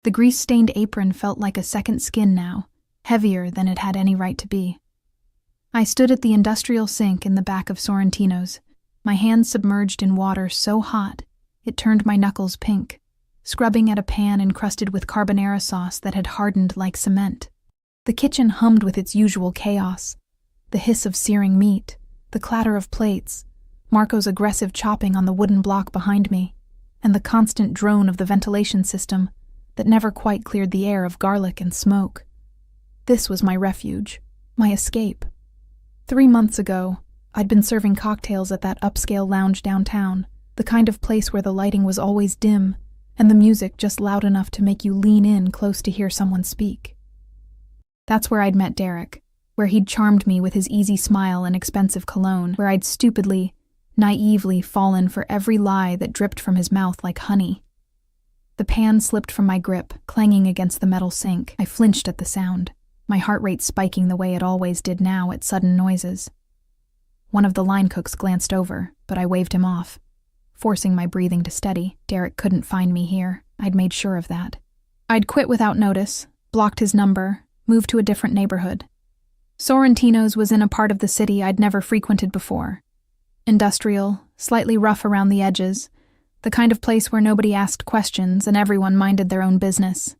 The grease-stained apron felt like a second skin now, heavier than it had any right to be. I stood at the industrial sink in the back of Sorrentino's, my hands submerged in water so hot it turned my knuckles pink, scrubbing at a pan encrusted with carbonara sauce that had hardened like cement. The kitchen hummed with its usual chaos, the hiss of searing meat, the clatter of plates, Marco's aggressive chopping on the wooden block behind me, and the constant drone of the ventilation system that never quite cleared the air of garlic and smoke. This was my refuge, my escape. 3 months ago, I'd been serving cocktails at that upscale lounge downtown, the kind of place where the lighting was always dim and the music just loud enough to make you lean in close to hear someone speak. That's where I'd met Derek, where he'd charmed me with his easy smile and expensive cologne, where I'd stupidly, naively fallen for every lie that dripped from his mouth like honey. The pan slipped from my grip, clanging against the metal sink. I flinched at the sound, my heart rate spiking the way it always did now at sudden noises. One of the line cooks glanced over, but I waved him off, forcing my breathing to steady. Derek couldn't find me here. I'd made sure of that. I'd quit without notice, blocked his number, moved to a different neighborhood. Sorrentino's was in a part of the city I'd never frequented before. Industrial, slightly rough around the edges, the kind of place where nobody asked questions and everyone minded their own business.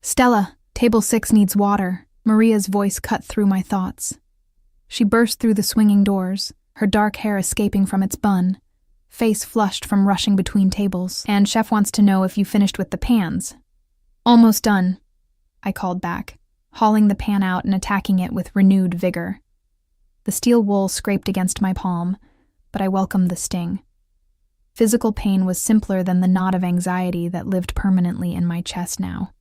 "Stella, table 6 needs water," Maria's voice cut through my thoughts. She burst through the swinging doors, her dark hair escaping from its bun, face flushed from rushing between tables. "And chef wants to know if you finished with the pans." "Almost done," I called back, hauling the pan out and attacking it with renewed vigor. The steel wool scraped against my palm, but I welcomed the sting. Physical pain was simpler than the knot of anxiety that lived permanently in my chest now.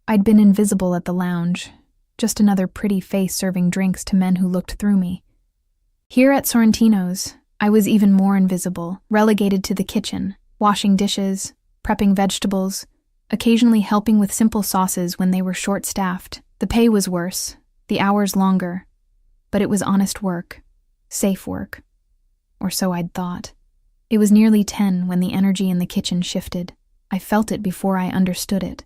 I'd been invisible at the lounge, just another pretty face serving drinks to men who looked through me. Here at Sorrentino's, I was even more invisible, relegated to the kitchen, washing dishes, prepping vegetables, occasionally helping with simple sauces when they were short-staffed. The pay was worse, the hours longer, but it was honest work, safe work. Or so I'd thought. It was nearly 10 when the energy in the kitchen shifted. I felt it before I understood it.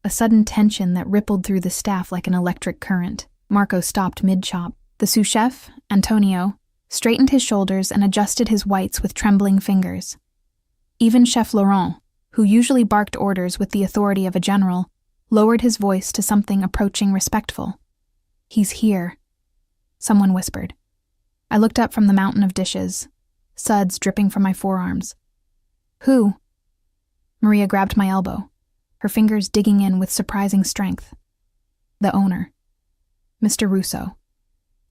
A sudden tension that rippled through the staff like an electric current. Marco stopped mid-chop. The sous chef, Antonio, straightened his shoulders and adjusted his whites with trembling fingers. Even Chef Laurent, who usually barked orders with the authority of a general, lowered his voice to something approaching respectful. "He's here," someone whispered. I looked up from the mountain of dishes, suds dripping from my forearms. "Who?" Maria grabbed my elbow, her fingers digging in with surprising strength. "The owner. Mr. Russo.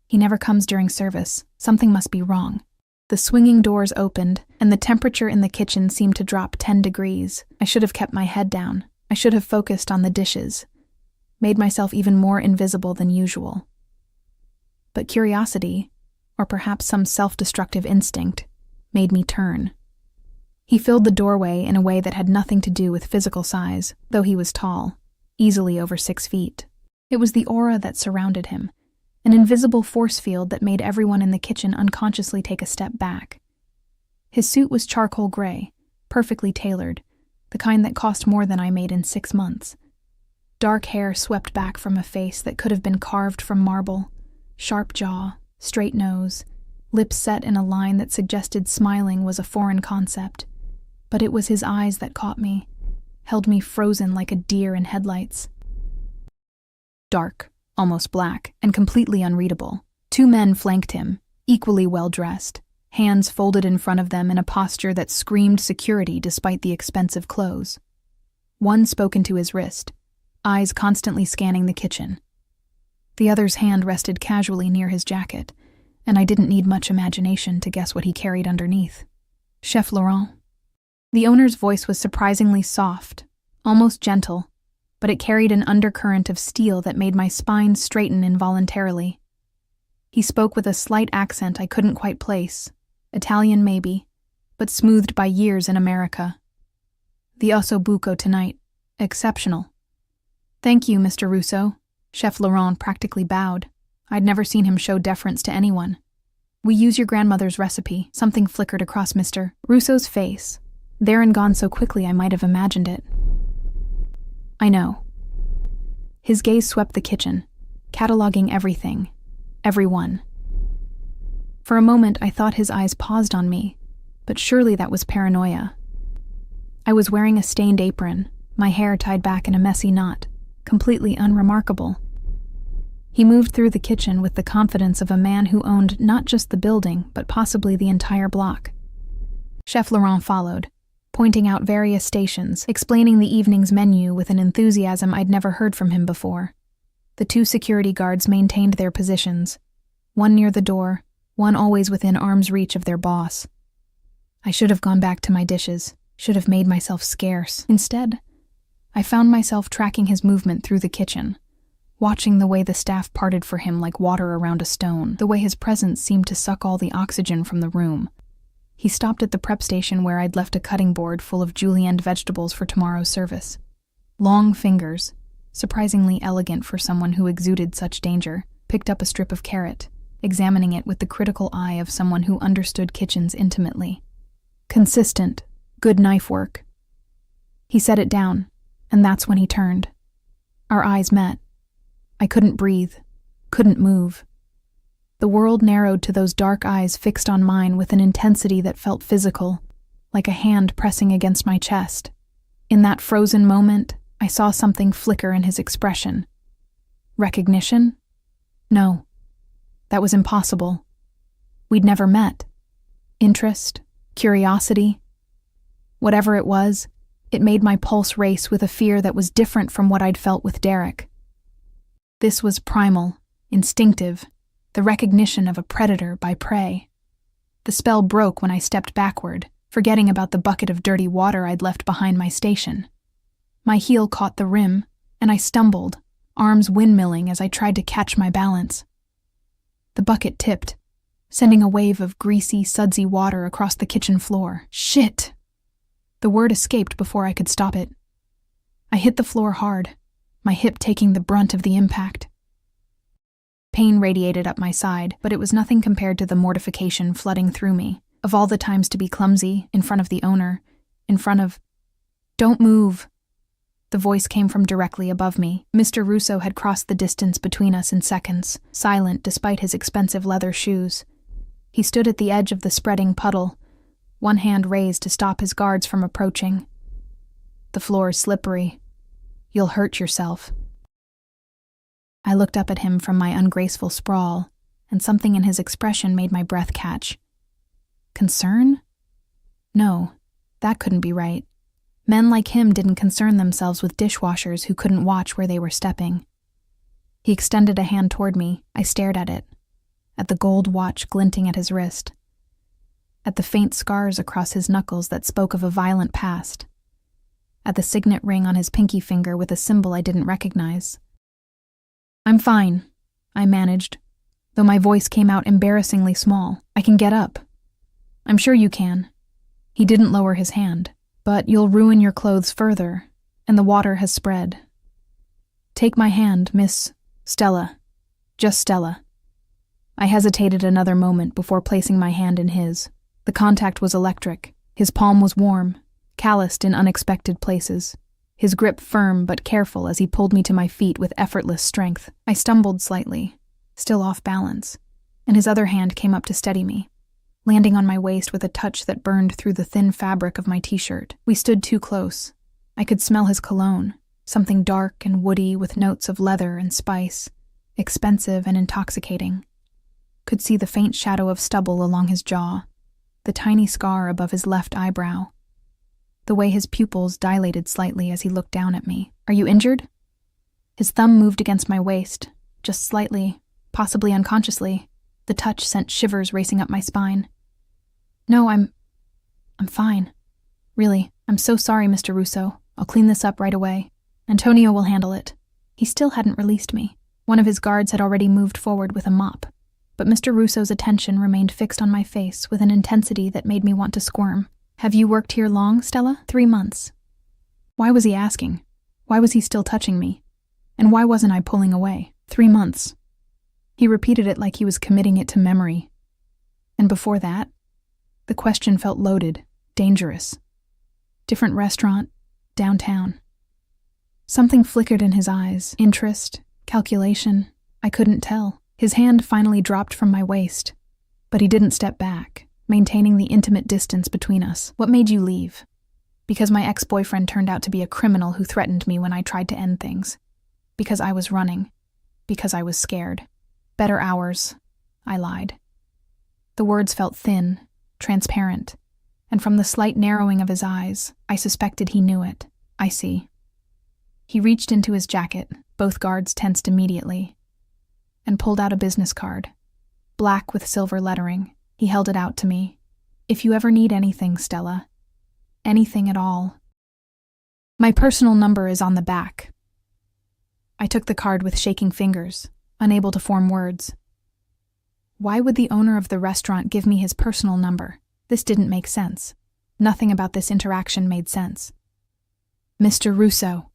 He never comes during service. Something must be wrong." The swinging doors opened, and the temperature in the kitchen seemed to drop 10 degrees. I should have kept my head down. I should have focused on the dishes, made myself even more invisible than usual. But curiosity, or perhaps some self-destructive instinct, made me turn. He filled the doorway in a way that had nothing to do with physical size, though he was tall, easily over 6 feet. It was the aura that surrounded him, an invisible force field that made everyone in the kitchen unconsciously take a step back. His suit was charcoal gray, perfectly tailored, the kind that cost more than I made in 6 months. Dark hair swept back from a face that could have been carved from marble, sharp jaw, straight nose, lips set in a line that suggested smiling was a foreign concept. But it was his eyes that caught me, held me frozen like a deer in headlights. Dark, almost black, and completely unreadable. 2 men flanked him, equally well-dressed, hands folded in front of them in a posture that screamed security despite the expensive clothes. One spoke into his wrist, eyes constantly scanning the kitchen. The other's hand rested casually near his jacket, and I didn't need much imagination to guess what he carried underneath. Chef Laurent. The owner's voice was surprisingly soft, almost gentle, but it carried an undercurrent of steel that made my spine straighten involuntarily. He spoke with a slight accent I couldn't quite place, Italian maybe, but smoothed by years in America. "The osso buco tonight. Exceptional." "Thank you, Mr. Russo." Chef Laurent practically bowed. I'd never seen him show deference to anyone. "We use your grandmother's recipe." Something flickered across Mr. Russo's face, there and gone so quickly I might have imagined it. I know. His gaze swept the kitchen, cataloging everything, everyone. For a moment, I thought his eyes paused on me, but surely that was paranoia. I was wearing a stained apron, my hair tied back in a messy knot, completely unremarkable. He moved through the kitchen with the confidence of a man who owned not just the building, but possibly the entire block. Chef Laurent followed, pointing out various stations, explaining the evening's menu with an enthusiasm I'd never heard from him before. The 2 security guards maintained their positions, one near the door, one always within arm's reach of their boss. I should have gone back to my dishes, should have made myself scarce. Instead, I found myself tracking his movement through the kitchen, watching the way the staff parted for him like water around a stone, the way his presence seemed to suck all the oxygen from the room. He stopped at the prep station where I'd left a cutting board full of julienned vegetables for tomorrow's service. Long fingers, surprisingly elegant for someone who exuded such danger, picked up a strip of carrot, examining it with the critical eye of someone who understood kitchens intimately. Consistent, good knife work. He set it down, and that's when he turned. Our eyes met. I couldn't breathe, couldn't move. The world narrowed to those dark eyes fixed on mine with an intensity that felt physical, like a hand pressing against my chest. In that frozen moment, I saw something flicker in his expression. Recognition? No. That was impossible. We'd never met. Interest? Curiosity? Whatever it was, it made my pulse race with a fear that was different from what I'd felt with Derek. This was primal, instinctive, the recognition of a predator by prey. The spell broke when I stepped backward, forgetting about the bucket of dirty water I'd left behind my station. My heel caught the rim, and I stumbled, arms windmilling as I tried to catch my balance. The bucket tipped, sending a wave of greasy, sudsy water across the kitchen floor. Shit! The word escaped before I could stop it. I hit the floor hard, my hip taking the brunt of the impact. Pain radiated up my side, but it was nothing compared to the mortification flooding through me, of all the times to be clumsy, in front of the owner, in front of... Don't move! The voice came from directly above me. Mr. Russo had crossed the distance between us in seconds, silent despite his expensive leather shoes. He stood at the edge of the spreading puddle, one hand raised to stop his guards from approaching. The floor is slippery. You'll hurt yourself. I looked up at him from my ungraceful sprawl, and something in his expression made my breath catch. Concern? No, that couldn't be right. Men like him didn't concern themselves with dishwashers who couldn't watch where they were stepping. He extended a hand toward me. I stared at it, at the gold watch glinting at his wrist, at the faint scars across his knuckles that spoke of a violent past, at the signet ring on his pinky finger with a symbol I didn't recognize. I'm fine, I managed, though my voice came out embarrassingly small. I can get up. I'm sure you can. He didn't lower his hand. But you'll ruin your clothes further, and the water has spread. Take my hand, Miss Stella. Just Stella. I hesitated another moment before placing my hand in his. The contact was electric. His palm was warm, calloused in unexpected places. His grip firm but careful as he pulled me to my feet with effortless strength. I stumbled slightly, still off balance, and his other hand came up to steady me, landing on my waist with a touch that burned through the thin fabric of my t-shirt. We stood too close. I could smell his cologne, something dark and woody with notes of leather and spice, expensive and intoxicating. Could see the faint shadow of stubble along his jaw, the tiny scar above his left eyebrow, the way his pupils dilated slightly as he looked down at me. Are you injured? His thumb moved against my waist, just slightly, possibly unconsciously. The touch sent shivers racing up my spine. No, I'm fine. Really, I'm so sorry, Mr. Russo. I'll clean this up right away. Antonio will handle it. He still hadn't released me. One of his guards had already moved forward with a mop, but Mr. Russo's attention remained fixed on my face with an intensity that made me want to squirm. Have you worked here long, Stella? 3 months. Why was he asking? Why was he still touching me? And why wasn't I pulling away? 3 months. He repeated it like he was committing it to memory. And before that, the question felt loaded, dangerous. Different restaurant, downtown. Something flickered in his eyes. Interest, calculation, I couldn't tell. His hand finally dropped from my waist, but he didn't step back, maintaining the intimate distance between us. What made you leave? Because my ex-boyfriend turned out to be a criminal who threatened me when I tried to end things. Because I was running. Because I was scared. Better hours, I lied. The words felt thin, transparent, and from the slight narrowing of his eyes, I suspected he knew it. I see. He reached into his jacket, both guards tensed immediately, and pulled out a business card. Black with silver lettering. He held it out to me. If you ever need anything, Stella. Anything at all. My personal number is on the back. I took the card with shaking fingers, unable to form words. Why would the owner of the restaurant give me his personal number? This didn't make sense. Nothing about this interaction made sense. Mr. Russo,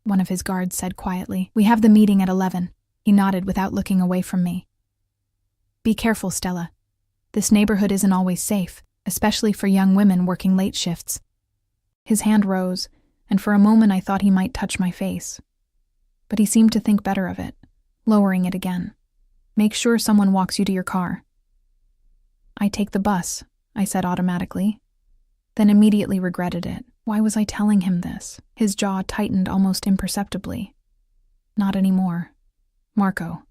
one of his guards said quietly. We have the meeting at 11. He nodded without looking away from me. Be careful, Stella. This neighborhood isn't always safe, especially for young women working late shifts. His hand rose, and for a moment I thought he might touch my face. But he seemed to think better of it, lowering it again. Make sure someone walks you to your car. I take the bus, I said automatically, then immediately regretted it. Why was I telling him this? His jaw tightened almost imperceptibly. Not anymore. Marco.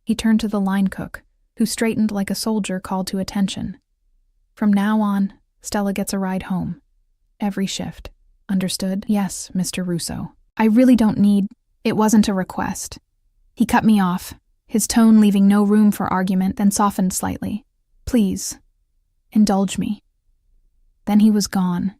He turned to the line cook, who straightened like a soldier called to attention. From now on, Stella gets a ride home. Every shift. Understood? Yes, Mr. Russo. I really don't need... It wasn't a request. He cut me off, his tone leaving no room for argument, then softened slightly. Please, indulge me. Then he was gone,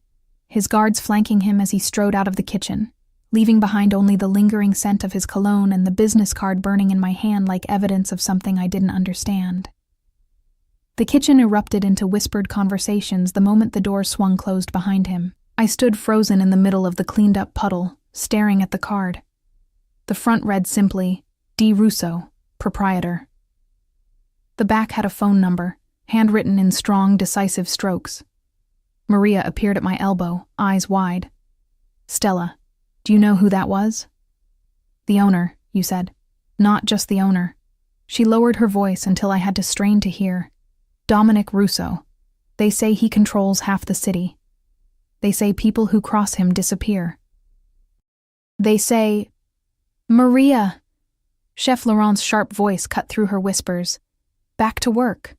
his guards flanking him as he strode out of the kitchen, leaving behind only the lingering scent of his cologne and the business card burning in my hand like evidence of something I didn't understand. The kitchen erupted into whispered conversations the moment the door swung closed behind him. I stood frozen in the middle of the cleaned-up puddle, staring at the card. The front read simply, D. Russo, proprietor. The back had a phone number, handwritten in strong, decisive strokes. Maria appeared at my elbow, eyes wide. Stella, do you know who that was? The owner, you said. Not just the owner. She lowered her voice until I had to strain to hear. Dominic Russo. They say he controls half the city. They say people who cross him disappear. They say... Maria! Chef Laurent's sharp voice cut through her whispers. Back to work.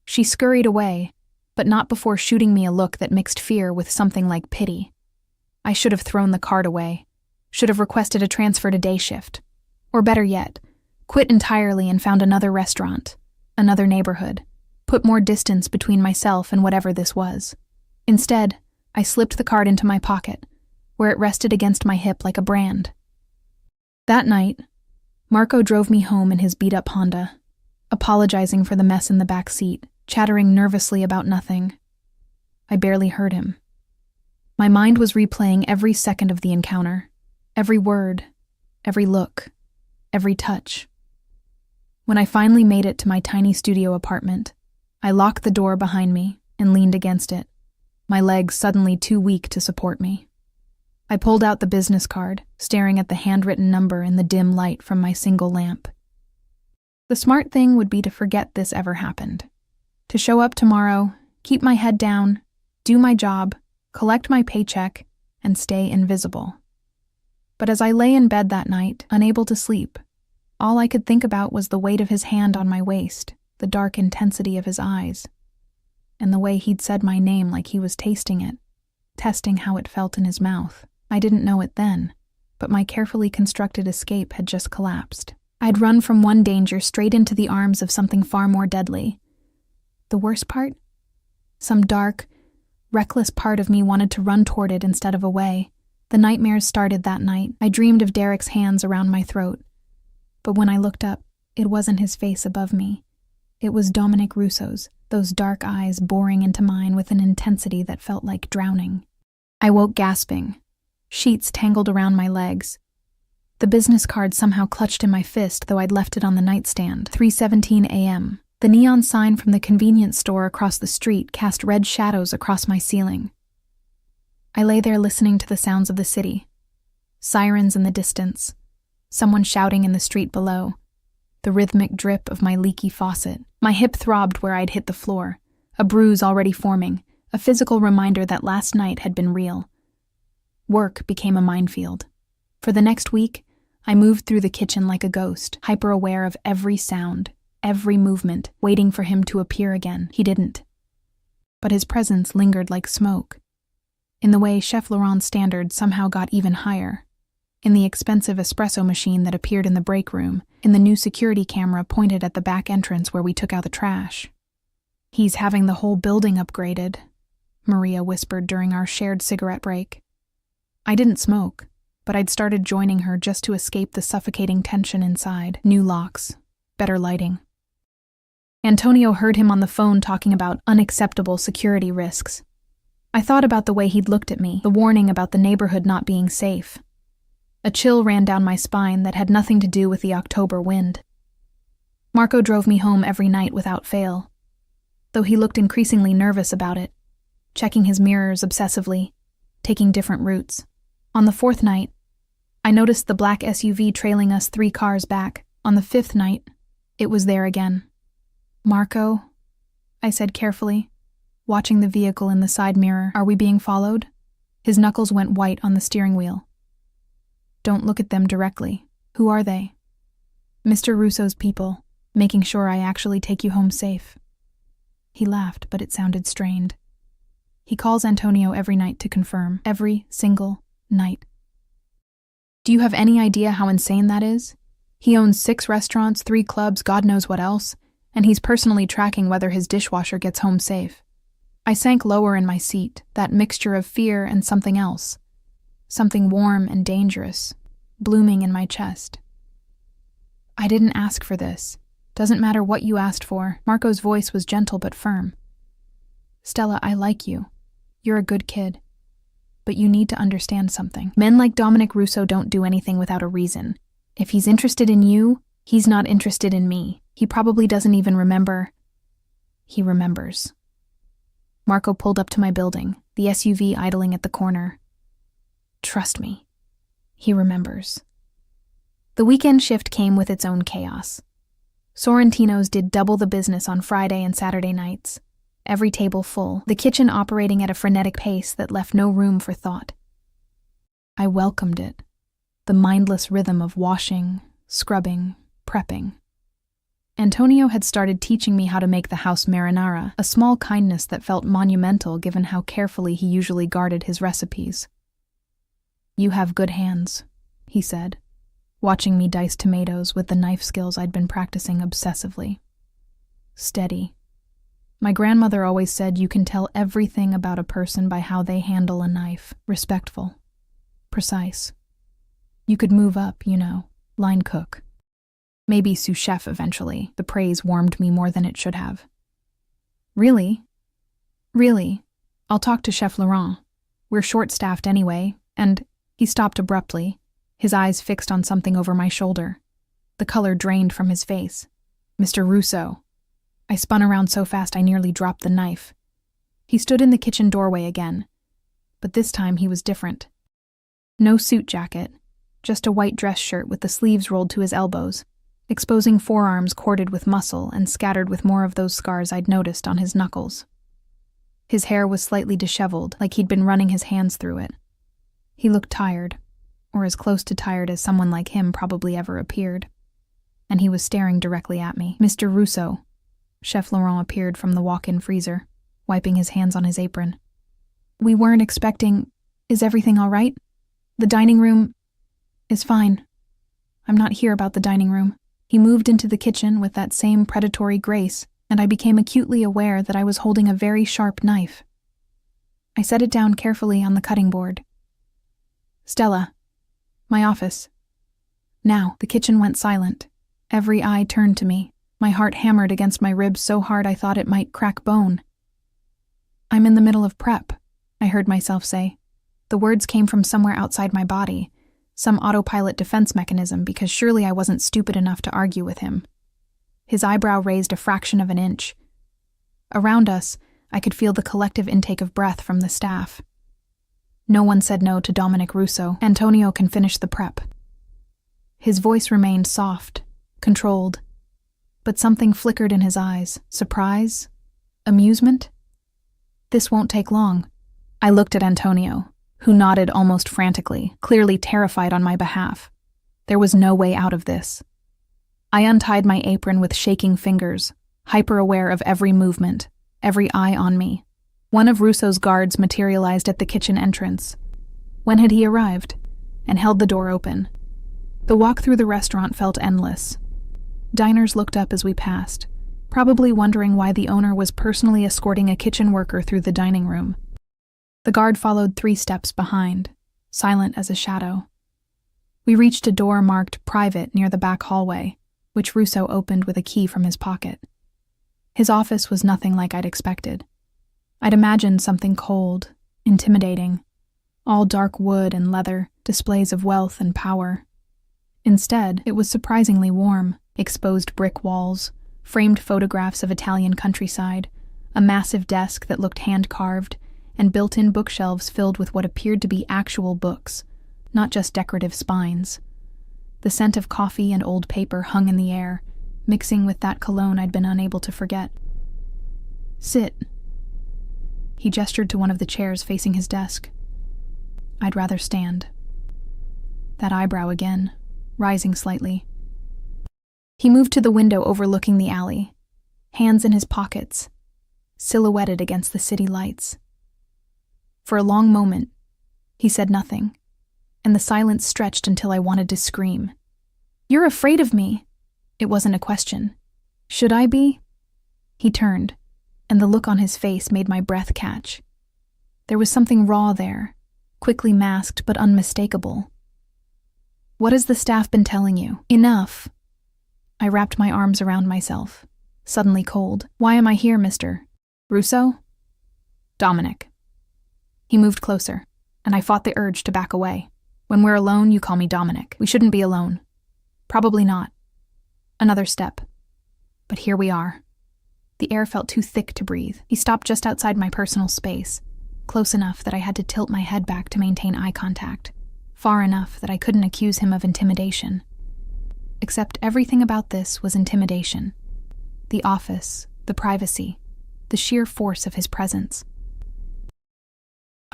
She scurried away, but not before shooting me a look that mixed fear with something like pity. I should have thrown the card away, should have requested a transfer to day shift. Or better yet, quit entirely and found another restaurant, another neighborhood, put more distance between myself and whatever this was. Instead, I slipped the card into my pocket, where it rested against my hip like a brand. That night, Marco drove me home in his beat-up Honda, apologizing for the mess in the back seat, chattering nervously about nothing. I barely heard him. My mind was replaying every second of the encounter, every word, every look, every touch. When I finally made it to my tiny studio apartment, I locked the door behind me and leaned against it, my legs suddenly too weak to support me. I pulled out the business card, staring at the handwritten number in the dim light from my single lamp. The smart thing would be to forget this ever happened. To show up tomorrow, keep my head down, do my job, collect my paycheck, and stay invisible. But as I lay in bed that night, unable to sleep, all I could think about was the weight of his hand on my waist, the dark intensity of his eyes, and the way he'd said my name like he was tasting it, testing how it felt in his mouth. I didn't know it then, but my carefully constructed escape had just collapsed. I'd run from one danger straight into the arms of something far more deadly. The worst part? Some dark, reckless part of me wanted to run toward it instead of away. The nightmares started that night. I dreamed of Derek's hands around my throat. But when I looked up, it wasn't his face above me. It was Dominic Russo's, those dark eyes boring into mine with an intensity that felt like drowning. I woke gasping. Sheets tangled around my legs. The business card somehow clutched in my fist, though I'd left it on the nightstand. 3:17 a.m. The neon sign from the convenience store across the street cast red shadows across my ceiling. I lay there listening to the sounds of the city. Sirens in the distance. Someone shouting in the street below. The rhythmic drip of my leaky faucet. My hip throbbed where I'd hit the floor. A bruise already forming. A physical reminder that last night had been real. Work became a minefield. For the next week, I moved through the kitchen like a ghost, hyper-aware of every sound, every movement, waiting for him to appear again. He didn't. But his presence lingered like smoke. In the way Chef Laurent's standards somehow got even higher. In the expensive espresso machine that appeared in the break room, in the new security camera pointed at the back entrance where we took out the trash. "He's having the whole building upgraded," Maria whispered during our shared cigarette break. I didn't smoke, but I'd started joining her just to escape the suffocating tension inside. New locks, better lighting. Antonio heard him on the phone talking about unacceptable security risks. I thought about the way he'd looked at me, the warning about the neighborhood not being safe. A chill ran down my spine that had nothing to do with the October wind. Marco drove me home every night without fail, though he looked increasingly nervous about it, checking his mirrors obsessively, taking different routes. On the fourth night, I noticed the black SUV trailing us 3 cars back. On the fifth night, it was there again. "Marco," I said carefully, watching the vehicle in the side mirror. "Are we being followed?" His knuckles went white on the steering wheel. "Don't look at them directly. Who are they?" "Mr. Russo's people, making sure I actually take you home safe." He laughed, but it sounded strained. He calls Antonio every night to confirm. Every single night. Do you have any idea how insane that is? He owns 6 restaurants, 3 clubs, God knows what else, and he's personally tracking whether his dishwasher gets home safe. I sank lower in my seat, that mixture of fear and something else. Something warm and dangerous, blooming in my chest. "I didn't ask for this. Doesn't matter what you asked for." Marco's voice was gentle but firm. "Stella, I like you. You're a good kid. But you need to understand something. Men like Dominic Russo don't do anything without a reason. If he's interested in you, he's not interested in me. He probably doesn't even remember." He remembers. Marco pulled up to my building, the SUV idling at the corner. Trust me. He remembers. The weekend shift came with its own chaos. Sorrentinos did double the business on Friday and Saturday nights. Every table full, the kitchen operating at a frenetic pace that left no room for thought. I welcomed it. The mindless rhythm of washing, scrubbing, prepping. Antonio had started teaching me how to make the house marinara, a small kindness that felt monumental given how carefully he usually guarded his recipes. "You have good hands," he said, watching me dice tomatoes with the knife skills I'd been practicing obsessively. "Steady. My grandmother always said you can tell everything about a person by how they handle a knife. Respectful. Precise. You could move up, line cook. Maybe sous chef eventually." The praise warmed me more than it should have. "Really? Really? I'll talk to Chef Laurent. We're short-staffed anyway," and he stopped abruptly, his eyes fixed on something over my shoulder. The color drained from his face. "Mr. Russo." I spun around so fast I nearly dropped the knife. He stood in the kitchen doorway again, but this time he was different. No suit jacket, just a white dress shirt with the sleeves rolled to his elbows, exposing forearms corded with muscle and scattered with more of those scars I'd noticed on his knuckles. His hair was slightly disheveled, like he'd been running his hands through it. He looked tired, or as close to tired as someone like him probably ever appeared. And he was staring directly at me. "Mr. Russo." Chef Laurent appeared from the walk-in freezer, wiping his hands on his apron. "We weren't expecting... Is everything all right? The dining room is fine. I'm not here about the dining room." He moved into the kitchen with that same predatory grace, and I became acutely aware that I was holding a very sharp knife. I set it down carefully on the cutting board. "Stella, my office." Now, the kitchen went silent. Every eye turned to me. My heart hammered against my ribs so hard I thought it might crack bone. "I'm in the middle of prep," I heard myself say. The words came from somewhere outside my body, some autopilot defense mechanism, because surely I wasn't stupid enough to argue with him. His eyebrow raised a fraction of an inch. Around us, I could feel the collective intake of breath from the staff. No one said no to Dominic Russo. Antonio can finish the prep. His voice remained soft, controlled, but something flickered in his eyes. Surprise? Amusement? This won't take long. I looked at Antonio, who nodded almost frantically, clearly terrified on my behalf. There was no way out of this. I untied my apron with shaking fingers, hyper-aware of every movement, every eye on me. One of Russo's guards materialized at the kitchen entrance. When had he arrived? And held the door open. The walk through the restaurant felt endless. Diners looked up as we passed, probably wondering why the owner was personally escorting a kitchen worker through the dining room. The guard followed 3 steps behind, silent as a shadow. We reached a door marked private near the back hallway, which Russo opened with a key from his pocket. His office was nothing like I'd expected. I'd imagined something cold, intimidating, all dark wood and leather, displays of wealth and power. Instead, it was surprisingly warm, exposed brick walls, framed photographs of Italian countryside, a massive desk that looked hand-carved, and built-in bookshelves filled with what appeared to be actual books, not just decorative spines. The scent of coffee and old paper hung in the air, mixing with that cologne I'd been unable to forget. Sit. He gestured to one of the chairs facing his desk. I'd rather stand. That eyebrow again, rising slightly. He moved to the window overlooking the alley, hands in his pockets, silhouetted against the city lights. For a long moment, he said nothing, and the silence stretched until I wanted to scream. You're afraid of me. It wasn't a question. Should I be? He turned, and the look on his face made my breath catch. There was something raw there, quickly masked but unmistakable. What has the staff been telling you? Enough. I wrapped my arms around myself, suddenly cold. Why am I here, Mr. Russo? Dominic. He moved closer, and I fought the urge to back away. When we're alone, you call me Dominic. We shouldn't be alone. Probably not. Another step. But here we are. The air felt too thick to breathe. He stopped just outside my personal space, close enough that I had to tilt my head back to maintain eye contact, far enough that I couldn't accuse him of intimidation. Except everything about this was intimidation. The office, the privacy, the sheer force of his presence.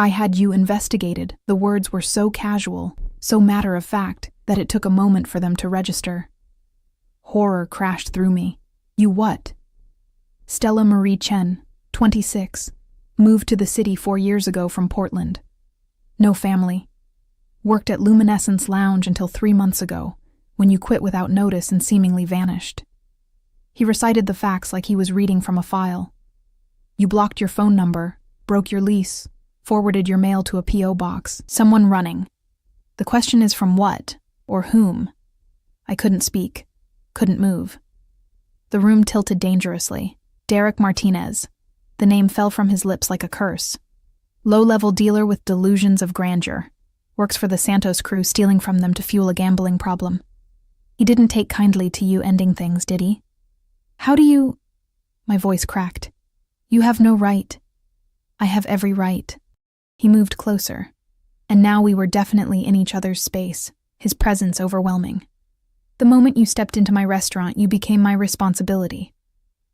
I had you investigated. The words were so casual, so matter-of-fact, that it took a moment for them to register. Horror crashed through me. You what? Stella Marie Chen, 26, moved to the city 4 years ago from Portland. No family. Worked at Luminescence Lounge until 3 months ago, when you quit without notice and seemingly vanished. He recited the facts like he was reading from a file. You blocked your phone number, broke your lease, forwarded your mail to a P.O. box. Someone running. The question is from what, or whom? I couldn't speak, couldn't move. The room tilted dangerously. Derek Martinez. The name fell from his lips like a curse. Low-level dealer with delusions of grandeur. Works for the Santos crew, stealing from them to fuel a gambling problem. He didn't take kindly to you ending things, did he? How do you... My voice cracked. You have no right. I have every right. He moved closer, and now we were definitely in each other's space, his presence overwhelming. The moment you stepped into my restaurant, you became my responsibility.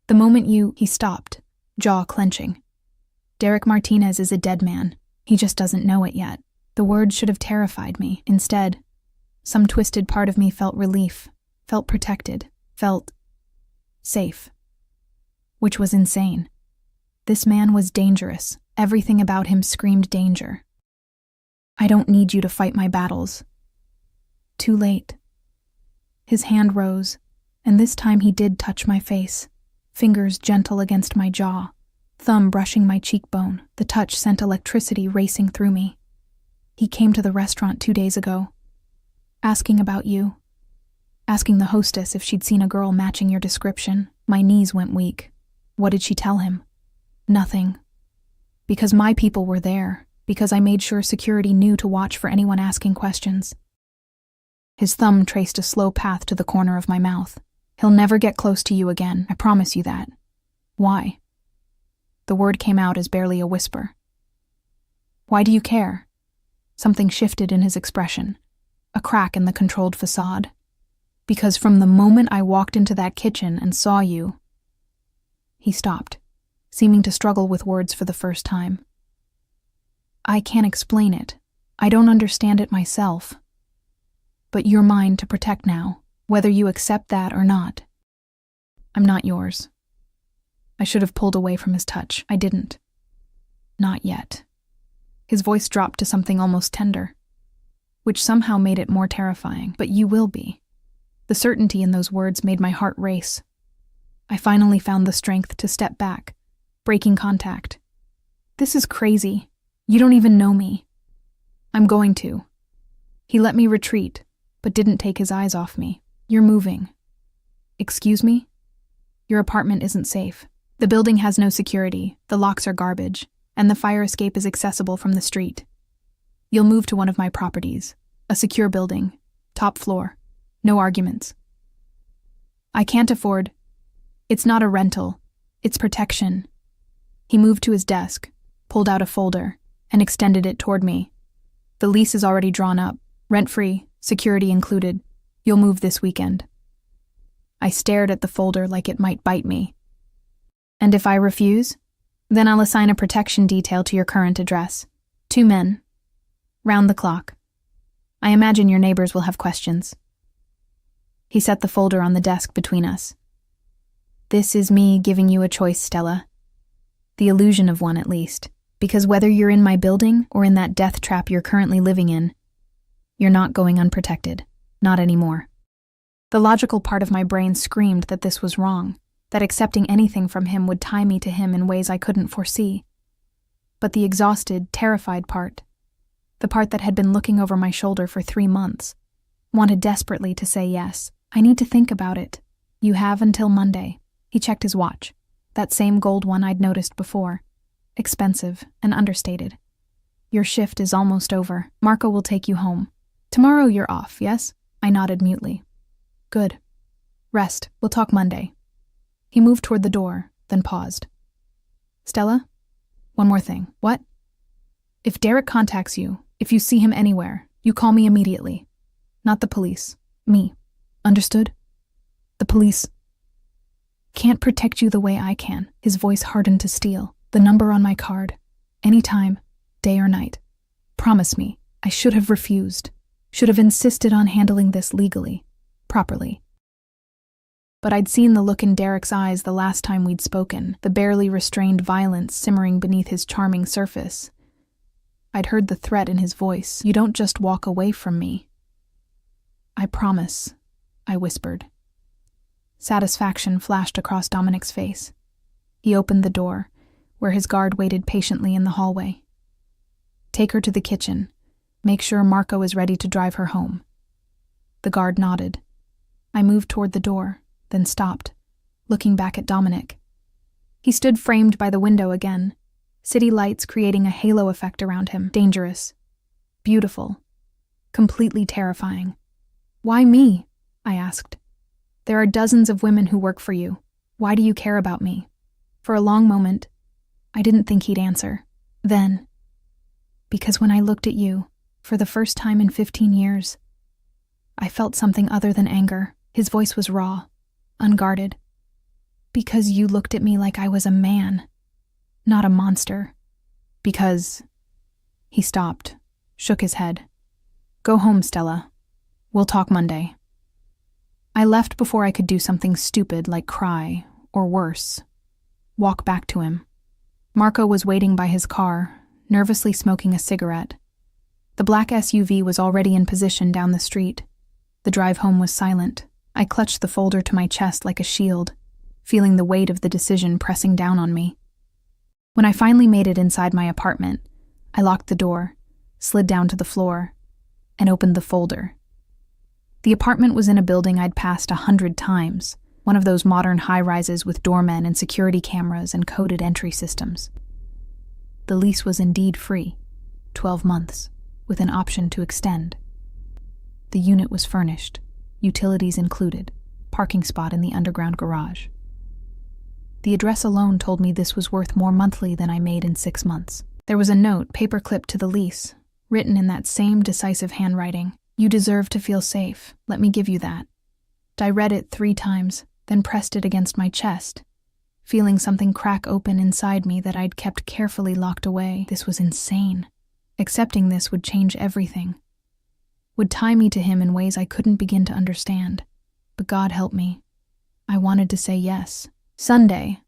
The moment He stopped, jaw clenching. Derek Martinez is a dead man. He just doesn't know it yet. The words should have terrified me. Instead, some twisted part of me felt relief, felt protected, felt safe. Which was insane. This man was dangerous. Everything about him screamed danger. I don't need you to fight my battles. Too late. His hand rose, and this time he did touch my face, fingers gentle against my jaw, thumb brushing my cheekbone. The touch sent electricity racing through me. He came to the restaurant 2 days ago, asking about you, asking the hostess if she'd seen a girl matching your description. My knees went weak. What did she tell him? Nothing. Because my people were there, because I made sure security knew to watch for anyone asking questions. His thumb traced a slow path to the corner of my mouth. He'll never get close to you again, I promise you that. Why? The word came out as barely a whisper. Why do you care? Something shifted in his expression, a crack in the controlled facade. Because from the moment I walked into that kitchen and saw you... He stopped, seeming to struggle with words for the first time. I can't explain it. I don't understand it myself. But you're mine to protect now, whether you accept that or not. I'm not yours. I should have pulled away from his touch. I didn't. Not yet. His voice dropped to something almost tender, which somehow made it more terrifying. But you will be. The certainty in those words made my heart race. I finally found the strength to step back, breaking contact. This is crazy. You don't even know me. I'm going to. He let me retreat, but didn't take his eyes off me. You're moving. Excuse me? Your apartment isn't safe. The building has no security, the locks are garbage, and the fire escape is accessible from the street. You'll move to one of my properties, a secure building, top floor. No arguments. I can't afford. It's not a rental. It's protection. He moved to his desk, pulled out a folder, and extended it toward me. The lease is already drawn up, rent-free, security included. You'll move this weekend. I stared at the folder like it might bite me. And if I refuse, then I'll assign a protection detail to your current address. 2 men. Round the clock. I imagine your neighbors will have questions. He set the folder on the desk between us. This is me giving you a choice, Stella. The illusion of one, at least. Because whether you're in my building or in that death trap you're currently living in, you're not going unprotected. Not anymore. The logical part of my brain screamed that this was wrong, that accepting anything from him would tie me to him in ways I couldn't foresee. But the exhausted, terrified part, the part that had been looking over my shoulder for 3 months, wanted desperately to say yes. I need to think about it. You have until Monday. He checked his watch, that same gold one I'd noticed before. Expensive and understated. Your shift is almost over. Marco will take you home. Tomorrow you're off, yes? I nodded mutely. Good. Rest. We'll talk Monday. He moved toward the door, then paused. Stella? One more thing. What? If Derek contacts you, if you see him anywhere, you call me immediately. Not the police. Me. Understood? The police can't protect you the way I can. His voice hardened to steel. The number on my card. Anytime, day or night. Promise me. I should have refused. Should have insisted on handling this legally. Properly. But I'd seen the look in Derek's eyes the last time we'd spoken, the barely restrained violence simmering beneath his charming surface. I'd heard the threat in his voice. You don't just walk away from me. I promise, I whispered. Satisfaction flashed across Dominic's face. He opened the door, where his guard waited patiently in the hallway. Take her to the kitchen. Make sure Marco is ready to drive her home. The guard nodded. I moved toward the door, then stopped, looking back at Dominic. He stood framed by the window again, city lights creating a halo effect around him. Dangerous. Beautiful. Completely terrifying. Why me? I asked. There are dozens of women who work for you. Why do you care about me? For a long moment, I didn't think he'd answer. Then, because when I looked at you, for the first time in 15 years, I felt something other than anger. His voice was raw, unguarded. Because you looked at me like I was a man, not a monster. Because... He stopped, shook his head. Go home, Stella. We'll talk Monday. I left before I could do something stupid like cry, or worse, walk back to him. Marco was waiting by his car, nervously smoking a cigarette. The black SUV was already in position down the street. The drive home was silent. I clutched the folder to my chest like a shield, feeling the weight of the decision pressing down on me. When I finally made it inside my apartment, I locked the door, slid down to the floor, and opened the folder. The apartment was in a building I'd passed 100 times, one of those modern high-rises with doormen and security cameras and coded entry systems. The lease was indeed free, 12 months, with an option to extend. The unit was furnished, utilities included, parking spot in the underground garage. The address alone told me this was worth more monthly than I made in 6 months. There was a note paper-clipped to the lease, written in that same decisive handwriting. "You deserve to feel safe. Let me give you that." I read it 3 times, then pressed it against my chest, feeling something crack open inside me that I'd kept carefully locked away. This was insane. Accepting this would change everything. Would tie me to him in ways I couldn't begin to understand. But God help me. I wanted to say yes. Sunday.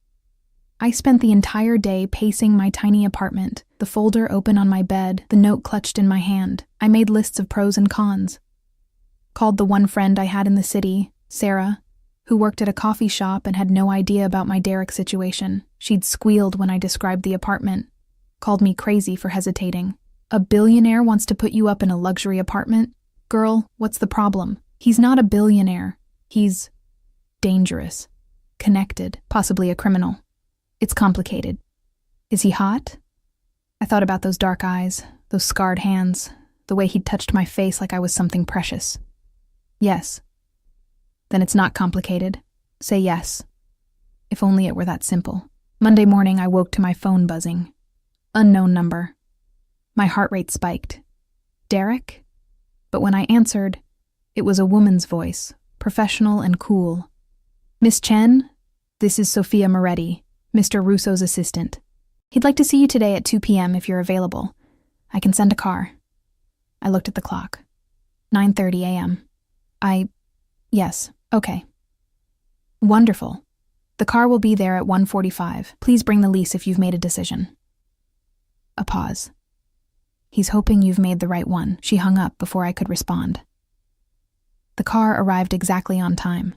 I spent the entire day pacing my tiny apartment, the folder open on my bed, the note clutched in my hand. I made lists of pros and cons. Called the one friend I had in the city, Sarah, who worked at a coffee shop and had no idea about my Derek situation. She'd squealed when I described the apartment. Called me crazy for hesitating. "A billionaire wants to put you up in a luxury apartment? Girl, what's the problem? He's not a billionaire. He's dangerous, connected, possibly a criminal. It's complicated. Is he hot?" I thought about those dark eyes, those scarred hands, the way he'd touched my face like I was something precious. Yes. Then it's not complicated. Say yes. If only it were that simple. Monday morning, I woke to my phone buzzing. Unknown number. My heart rate spiked. Derek? But when I answered, it was a woman's voice, professional and cool. "Miss Chen, this is Sophia Moretti, Mr. Russo's assistant. He'd like to see you today at 2 p.m. if you're available. I can send a car." I looked at the clock. 9:30 a.m. Yes, okay. Wonderful. The car will be there at 1:45. Please bring the lease if you've made a decision. A pause. "He's hoping you've made the right one." She hung up before I could respond. The car arrived exactly on time.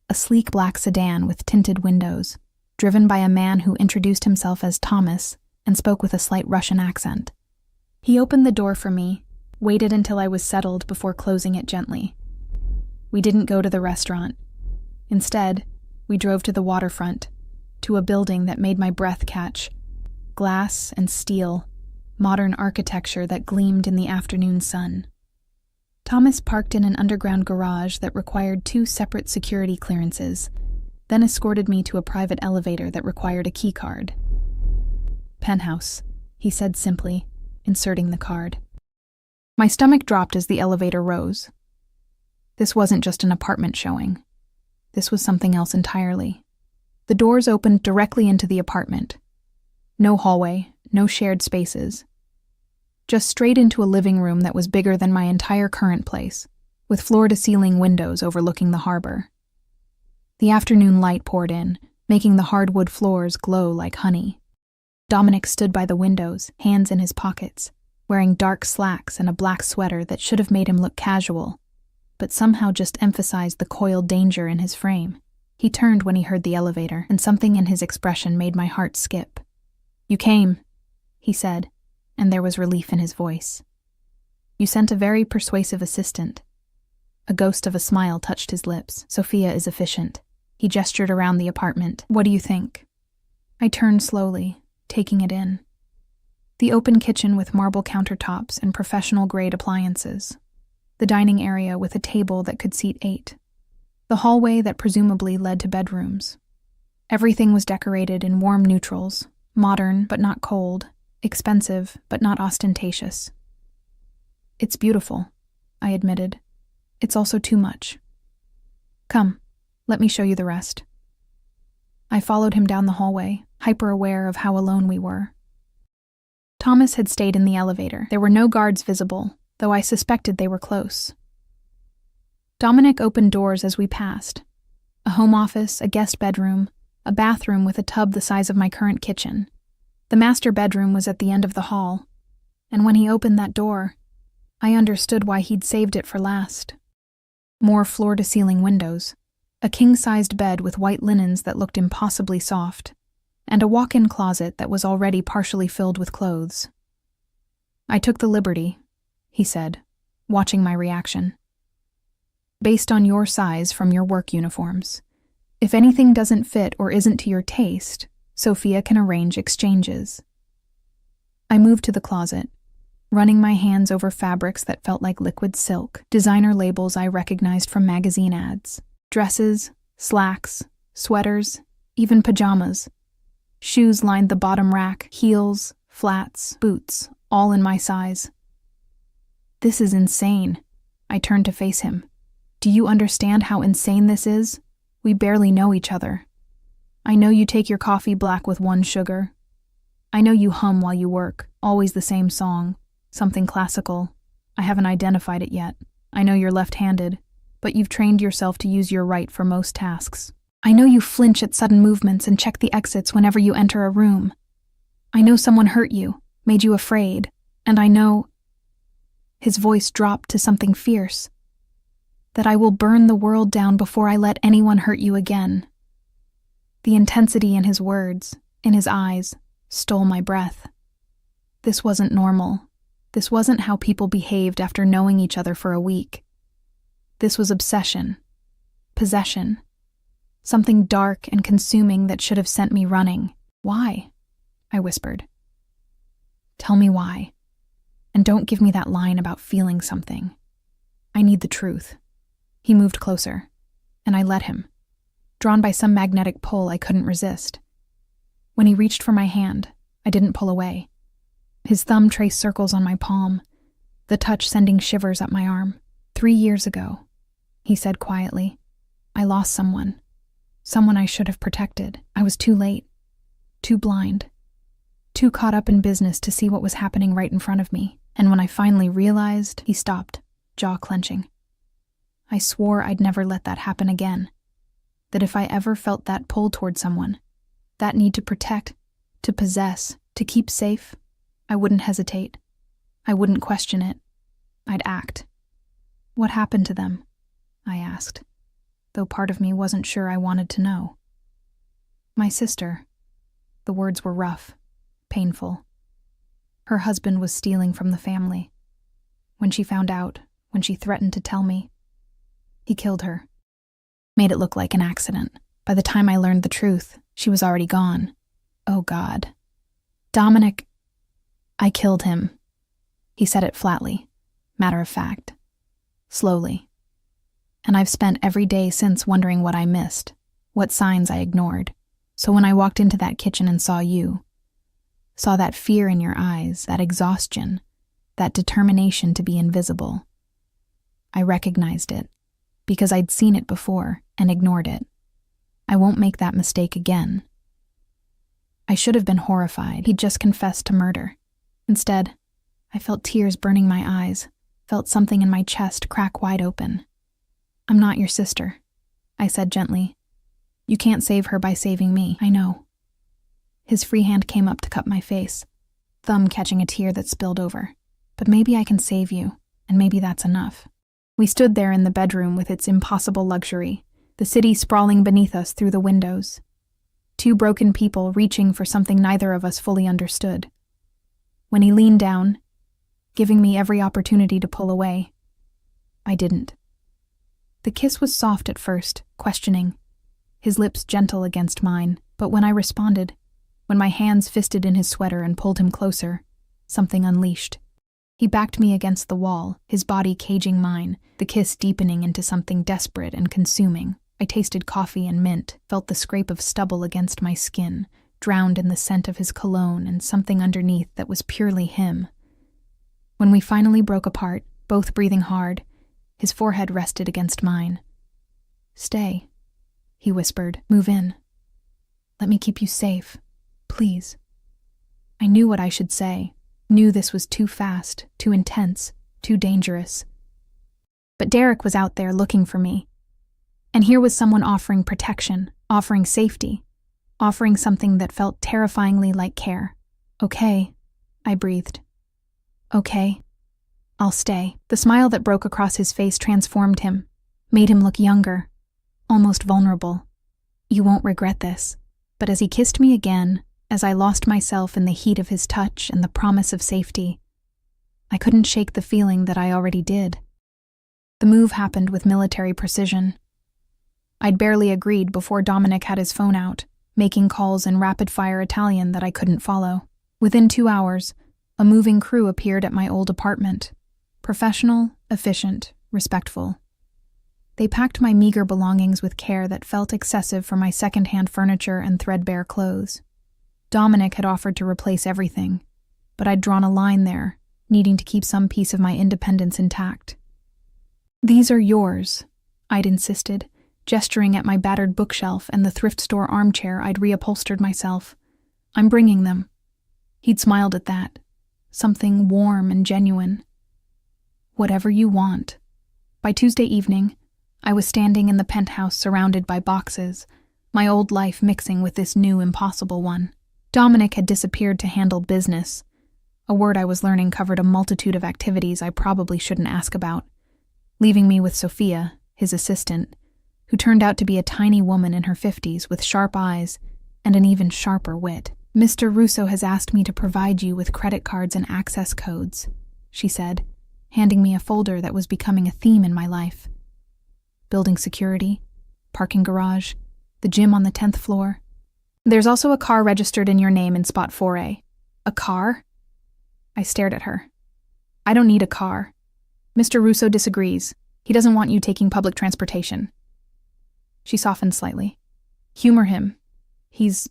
A sleek black sedan with tinted windows, driven by a man who introduced himself as Thomas and spoke with a slight Russian accent. He opened the door for me, waited until I was settled before closing it gently. We didn't go to the restaurant. Instead, we drove to the waterfront, to a building that made my breath catch. Glass and steel, modern architecture that gleamed in the afternoon sun. Thomas parked in an underground garage that required 2 separate security clearances, then escorted me to a private elevator that required a key card. "Penthouse," he said simply, inserting the card. My stomach dropped as the elevator rose. This wasn't just an apartment showing. This was something else entirely. The doors opened directly into the apartment. No hallway, no shared spaces. Just straight into a living room that was bigger than my entire current place, with floor-to-ceiling windows overlooking the harbor. The afternoon light poured in, making the hardwood floors glow like honey. Dominic stood by the windows, hands in his pockets, wearing dark slacks and a black sweater that should have made him look casual, but somehow just emphasized the coiled danger in his frame. He turned when he heard the elevator, and something in his expression made my heart skip. "You came," he said, and there was relief in his voice. "You sent a very persuasive assistant." A ghost of a smile touched his lips. "Sophia is efficient." He gestured around the apartment. "What do you think?" I turned slowly, taking it in. The open kitchen with marble countertops and professional-grade appliances. The dining area with a table that could seat 8. The hallway that presumably led to bedrooms. Everything was decorated in warm neutrals, modern but not cold, expensive but not ostentatious. "It's beautiful," I admitted. "It's also too much." "Come, let me show you the rest." I followed him down the hallway, hyper-aware of how alone we were. Thomas had stayed in the elevator. There were no guards visible, though I suspected they were close. Dominic opened doors as we passed. A home office, a guest bedroom, a bathroom with a tub the size of my current kitchen. The master bedroom was at the end of the hall, and when he opened that door, I understood why he'd saved it for last. More floor-to-ceiling windows, a king-sized bed with white linens that looked impossibly soft, and a walk-in closet that was already partially filled with clothes. "I took the liberty," he said, watching my reaction. "Based on your size from your work uniforms. If anything doesn't fit or isn't to your taste, Sophia can arrange exchanges." I moved to the closet, running my hands over fabrics that felt like liquid silk, designer labels I recognized from magazine ads, dresses, slacks, sweaters, even pajamas. Shoes lined the bottom rack, heels, flats, boots, all in my size. This is insane. I turned to face him. Do you understand how insane this is? We barely know each other. I know you take your coffee black with 1 sugar. I know you hum while you work, always the same song, something classical. I haven't identified it yet. I know you're left-handed, but you've trained yourself to use your right for most tasks. I know you flinch at sudden movements and check the exits whenever you enter a room. I know someone hurt you, made you afraid, and I know— His voice dropped to something fierce. That I will burn the world down before I let anyone hurt you again. The intensity in his words, in his eyes, stole my breath. This wasn't normal. This wasn't how people behaved after knowing each other for a week. This was obsession, possession, something dark and consuming that should have sent me running. Why? I whispered. Tell me why. And don't give me that line about feeling something. I need the truth. He moved closer, and I let him, drawn by some magnetic pull I couldn't resist. When he reached for my hand, I didn't pull away. His thumb traced circles on my palm, the touch sending shivers up my arm. 3 years ago, he said quietly, I lost someone I should have protected. I was too late, too blind, too caught up in business to see what was happening right in front of me. And when I finally realized, he stopped, jaw clenching. I swore I'd never let that happen again. That if I ever felt that pull toward someone, that need to protect, to possess, to keep safe, I wouldn't hesitate. I wouldn't question it. I'd act. What happened to them? I asked, though part of me wasn't sure I wanted to know. My sister. The words were rough, painful. Her husband was stealing from the family. When she found out, when she threatened to tell me, he killed her. Made it look like an accident. By the time I learned the truth, she was already gone. Oh God. Dominic, I killed him. He said it flatly, matter of fact, slowly. And I've spent every day since wondering what I missed, what signs I ignored. So when I walked into that kitchen and saw you, saw that fear in your eyes, that exhaustion, that determination to be invisible, I recognized it, because I'd seen it before and ignored it. I won't make that mistake again. I should have been horrified. He'd just confessed to murder. Instead, I felt tears burning my eyes, felt something in my chest crack wide open. I'm not your sister, I said gently. You can't save her by saving me, I know. His free hand came up to cup my face, thumb catching a tear that spilled over. But maybe I can save you, and maybe that's enough. We stood there in the bedroom with its impossible luxury, the city sprawling beneath us through the windows. 2 broken people reaching for something neither of us fully understood. When he leaned down, giving me every opportunity to pull away, I didn't. The kiss was soft at first, questioning, his lips gentle against mine, but when I responded, when my hands fisted in his sweater and pulled him closer, something unleashed. He backed me against the wall, his body caging mine, the kiss deepening into something desperate and consuming. I tasted coffee and mint, felt the scrape of stubble against my skin, drowned in the scent of his cologne and something underneath that was purely him. When we finally broke apart, both breathing hard, his forehead rested against mine. Stay, he whispered. Move in. Let me keep you safe, please. I knew what I should say, knew this was too fast, too intense, too dangerous. But Derek was out there looking for me. And here was someone offering protection, offering safety, offering something that felt terrifyingly like care. Okay, I breathed. Okay, I'll stay. The smile that broke across his face transformed him, made him look younger, almost vulnerable. You won't regret this. But as he kissed me again, as I lost myself in the heat of his touch and the promise of safety, I couldn't shake the feeling that I already did. The move happened with military precision. I'd barely agreed before Dominic had his phone out, making calls in rapid-fire Italian that I couldn't follow. Within 2 hours, a moving crew appeared at my old apartment. Professional, efficient, respectful. They packed my meager belongings with care that felt excessive for my second-hand furniture and threadbare clothes. Dominic had offered to replace everything, but I'd drawn a line there, needing to keep some piece of my independence intact. "These are yours," I'd insisted, gesturing at my battered bookshelf and the thrift store armchair I'd reupholstered myself. "I'm bringing them." He'd smiled at that. Something warm and genuine. "Whatever you want." By Tuesday evening, I was standing in the penthouse surrounded by boxes, my old life mixing with this new impossible one. Dominic had disappeared to handle business. A word I was learning covered a multitude of activities I probably shouldn't ask about, leaving me with Sophia, his assistant, who turned out to be a tiny woman in her 50s with sharp eyes and an even sharper wit. "Mr. Russo has asked me to provide you with credit cards and access codes," she said, handing me a folder that was becoming a theme in my life. Building security, parking garage, the gym on the 10th floor. "There's also a car registered in your name in spot 4A. "A car?" I stared at her. "I don't need a car. Mr. Russo disagrees. He doesn't want you taking public transportation." She softened slightly. "Humor him. He's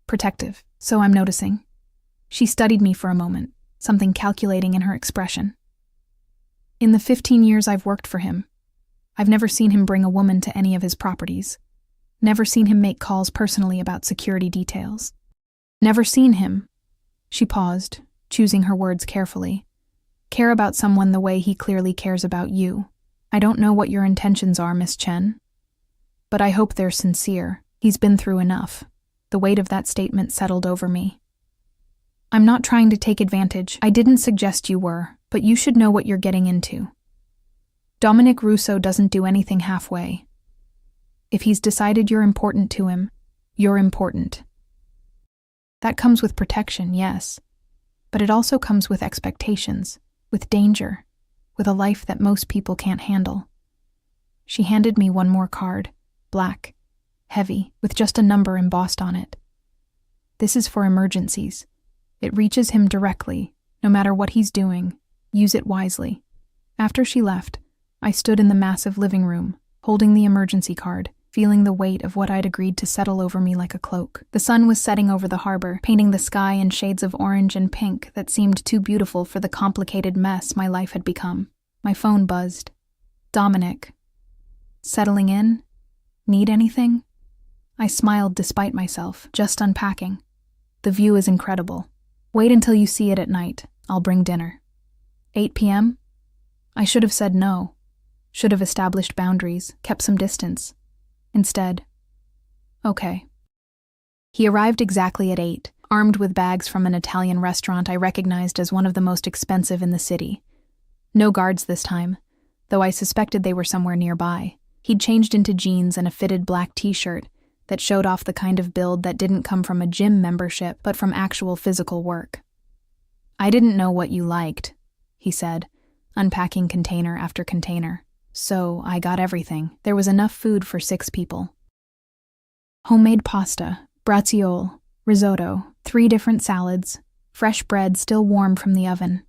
protective, so I'm noticing." She studied me for a moment, something calculating in her expression. "In the 15 years I've worked for him, I've never seen him bring a woman to any of his properties. Never seen him make calls personally about security details. Never seen him," she paused, choosing her words carefully, "care about someone the way he clearly cares about you. I don't know what your intentions are, Miss Chen, but I hope they're sincere. He's been through enough." The weight of that statement settled over me. "I'm not trying to take advantage. I didn't suggest you were, but you should know what you're getting into. Dominic Russo doesn't do anything halfway. If he's decided you're important to him, you're important. That comes with protection, yes, but it also comes with expectations, with danger, with a life that most people can't handle." She handed me one more card, black, heavy, with just a number embossed on it. "This is for emergencies. It reaches him directly, no matter what he's doing. Use it wisely." After she left, I stood in the massive living room, holding the emergency card, feeling the weight of what I'd agreed to settle over me like a cloak. The sun was setting over the harbor, painting the sky in shades of orange and pink that seemed too beautiful for the complicated mess my life had become. My phone buzzed. "Dominic. Settling in? Need anything?" I smiled despite myself, just unpacking. "The view is incredible. Wait until you see it at night. I'll bring dinner." 8 p.m.? I should have said no. Should have established boundaries, kept some distance. Instead, okay. He arrived exactly at 8, armed with bags from an Italian restaurant I recognized as one of the most expensive in the city. No guards this time, though I suspected they were somewhere nearby. He'd changed into jeans and a fitted black t-shirt that showed off the kind of build that didn't come from a gym membership but from actual physical work. "I didn't know what you liked," he said, unpacking container after container. "So I got everything. There was enough food for 6 people. Homemade pasta, braciole, risotto, 3 different salads, fresh bread still warm from the oven.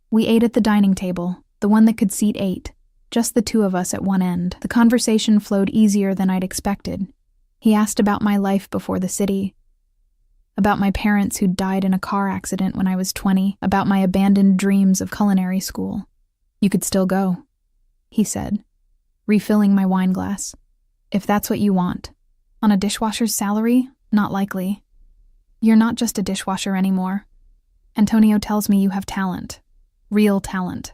We ate at the dining table, the one that could seat 8, just the 2 of us at one end. The conversation flowed easier than I'd expected. He asked about my life before the city, about my parents who'd died in a car accident when I was 20, about my abandoned dreams of culinary school. "You could still go," he said, refilling my wine glass. "If that's what you want. On a dishwasher's salary? Not likely. You're not just a dishwasher anymore. Antonio tells me you have talent. Real talent."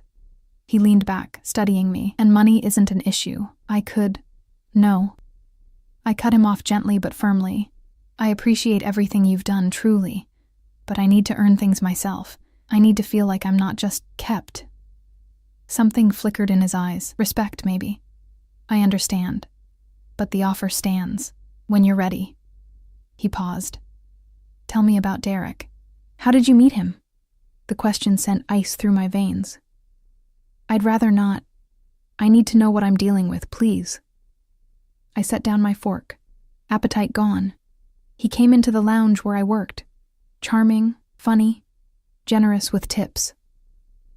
He leaned back, studying me. "And money isn't an issue. I could..." "No." I cut him off gently but firmly. "I appreciate everything you've done, truly. But I need to earn things myself. I need to feel like I'm not just kept." Something flickered in his eyes. Respect, maybe. "I understand. But the offer stands. When you're ready." He paused. "Tell me about Derek. How did you meet him?" The question sent ice through my veins. "I'd rather not. I need to know what I'm dealing with, please." I set down my fork. Appetite gone. He came into the lounge where I worked. Charming, funny, generous with tips.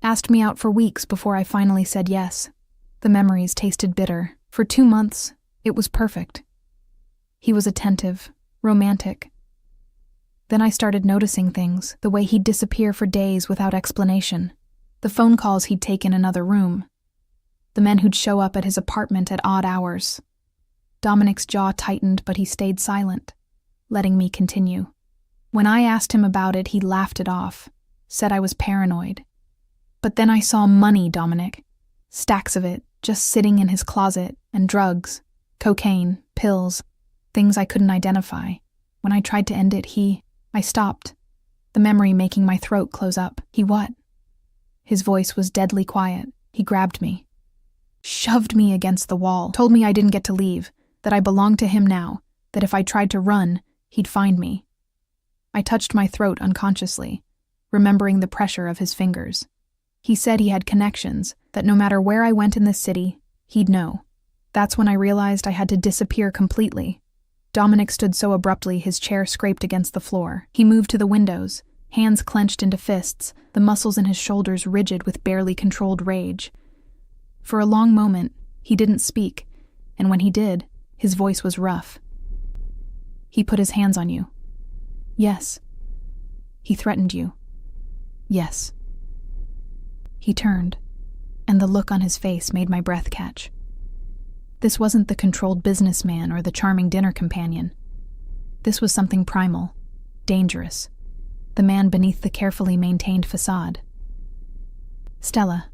Asked me out for weeks before I finally said yes. The memories tasted bitter. For 2 months, it was perfect. He was attentive, romantic. Then I started noticing things, the way he'd disappear for days without explanation, the phone calls he'd take in another room, the men who'd show up at his apartment at odd hours. Dominic's jaw tightened, but he stayed silent, letting me continue. When I asked him about it, he laughed it off, said I was paranoid. But then I saw money, Dominic. Stacks of it, just sitting in his closet, and drugs, cocaine, pills, things I couldn't identify. When I tried to end it, I stopped, the memory making my throat close up. He what? His voice was deadly quiet. He grabbed me, shoved me against the wall, told me I didn't get to leave, that I belonged to him now, that if I tried to run, he'd find me. I touched my throat unconsciously, remembering the pressure of his fingers. He said he had connections, that no matter where I went in this city, he'd know. That's when I realized I had to disappear completely. Dominic stood so abruptly his chair scraped against the floor. He moved to the windows, hands clenched into fists, the muscles in his shoulders rigid with barely controlled rage. For a long moment, he didn't speak, and when he did, his voice was rough. He put his hands on you. Yes. He threatened you. Yes. He turned, and the look on his face made my breath catch. This wasn't the controlled businessman or the charming dinner companion. This was something primal, dangerous, the man beneath the carefully maintained facade. Stella,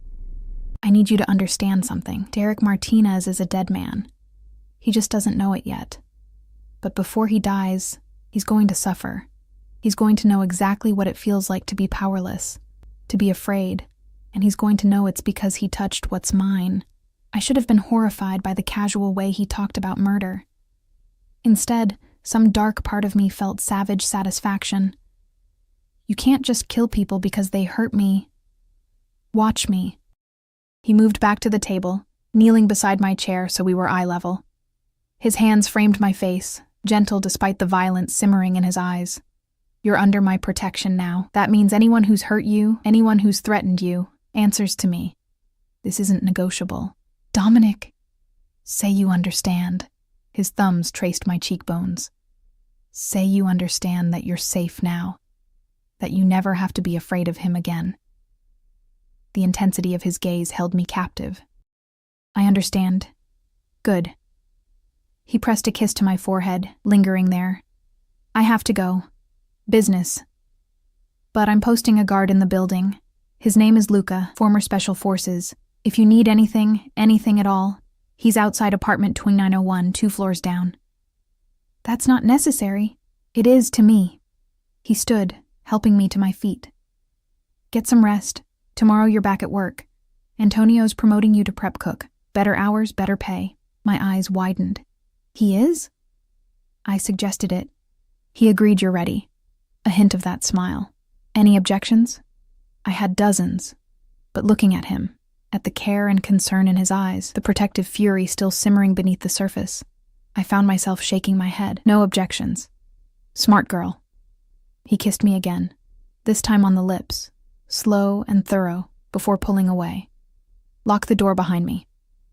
I need you to understand something. Derek Martinez is a dead man. He just doesn't know it yet. But before he dies, he's going to suffer. He's going to know exactly what it feels like to be powerless, to be afraid, and he's going to know it's because he touched what's mine. I should have been horrified by the casual way he talked about murder. Instead, some dark part of me felt savage satisfaction. You can't just kill people because they hurt me. Watch me. He moved back to the table, kneeling beside my chair so we were eye level. His hands framed my face, gentle despite the violence simmering in his eyes. You're under my protection now. That means anyone who's hurt you, anyone who's threatened you, answers to me. This isn't negotiable. Dominic, say you understand. His thumbs traced my cheekbones. Say you understand that you're safe now, that you never have to be afraid of him again. The intensity of his gaze held me captive. I understand. Good. He pressed a kiss to my forehead, lingering there. I have to go. Business. But I'm posting a guard in the building. His name is Luca, former Special Forces. If you need anything at all, he's outside apartment 2901, 2 floors down. That's not necessary. It is to me. He stood, helping me to my feet. Get some rest. Tomorrow you're back at work. Antonio's promoting you to prep cook. Better hours, better pay. My eyes widened. He is? I suggested it. He agreed you're ready. A hint of that smile. Any objections? I had dozens, but looking at him, at the care and concern in his eyes, the protective fury still simmering beneath the surface, I found myself shaking my head. No objections. Smart girl. He kissed me again, this time on the lips, slow and thorough, before pulling away. Lock the door behind me.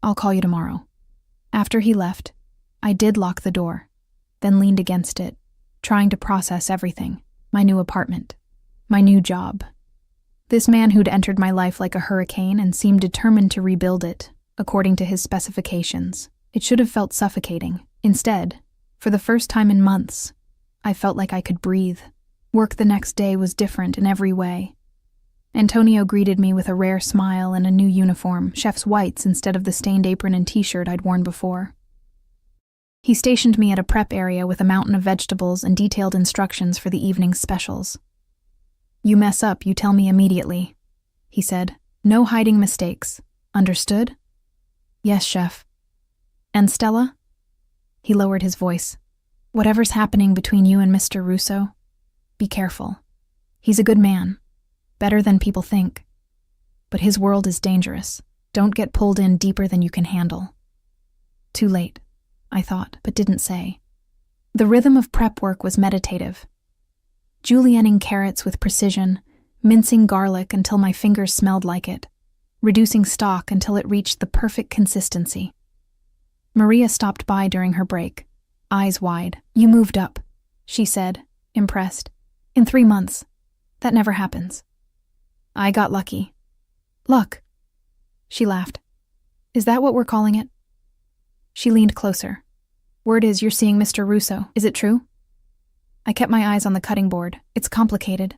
I'll call you tomorrow. After he left, I did lock the door, then leaned against it, trying to process everything. My new apartment. My new job. This man who'd entered my life like a hurricane and seemed determined to rebuild it, according to his specifications. It should have felt suffocating. Instead, for the first time in months, I felt like I could breathe. Work the next day was different in every way. Antonio greeted me with a rare smile and a new uniform, chef's whites instead of the stained apron and t-shirt I'd worn before. He stationed me at a prep area with a mountain of vegetables and detailed instructions for the evening's specials. You mess up, you tell me immediately, he said. No hiding mistakes. Understood? Yes, chef. And Stella? He lowered his voice. Whatever's happening between you and Mr. Russo, be careful. He's a good man. Better than people think. But his world is dangerous. Don't get pulled in deeper than you can handle. Too late, I thought, but didn't say. The rhythm of prep work was meditative. Julienning carrots with precision, mincing garlic until my fingers smelled like it, reducing stock until it reached the perfect consistency. Maria stopped by during her break, eyes wide. You moved up, she said, impressed. In 3 months. That never happens. I got lucky. Luck. She laughed. Is that what we're calling it? She leaned closer. Word is you're seeing Mr. Russo. Is it true? I kept my eyes on the cutting board. It's complicated.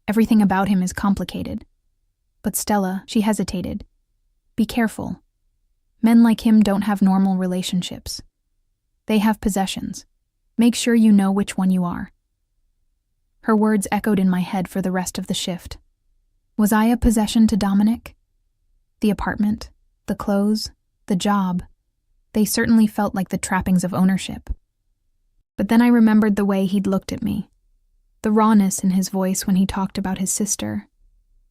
Everything about him is complicated. But Stella, she hesitated. Be careful. Men like him don't have normal relationships. They have possessions. Make sure you know which one you are. Her words echoed in my head for the rest of the shift. Was I a possession to Dominic? The apartment, the clothes, the job, they certainly felt like the trappings of ownership. But then I remembered the way he'd looked at me, the rawness in his voice when he talked about his sister,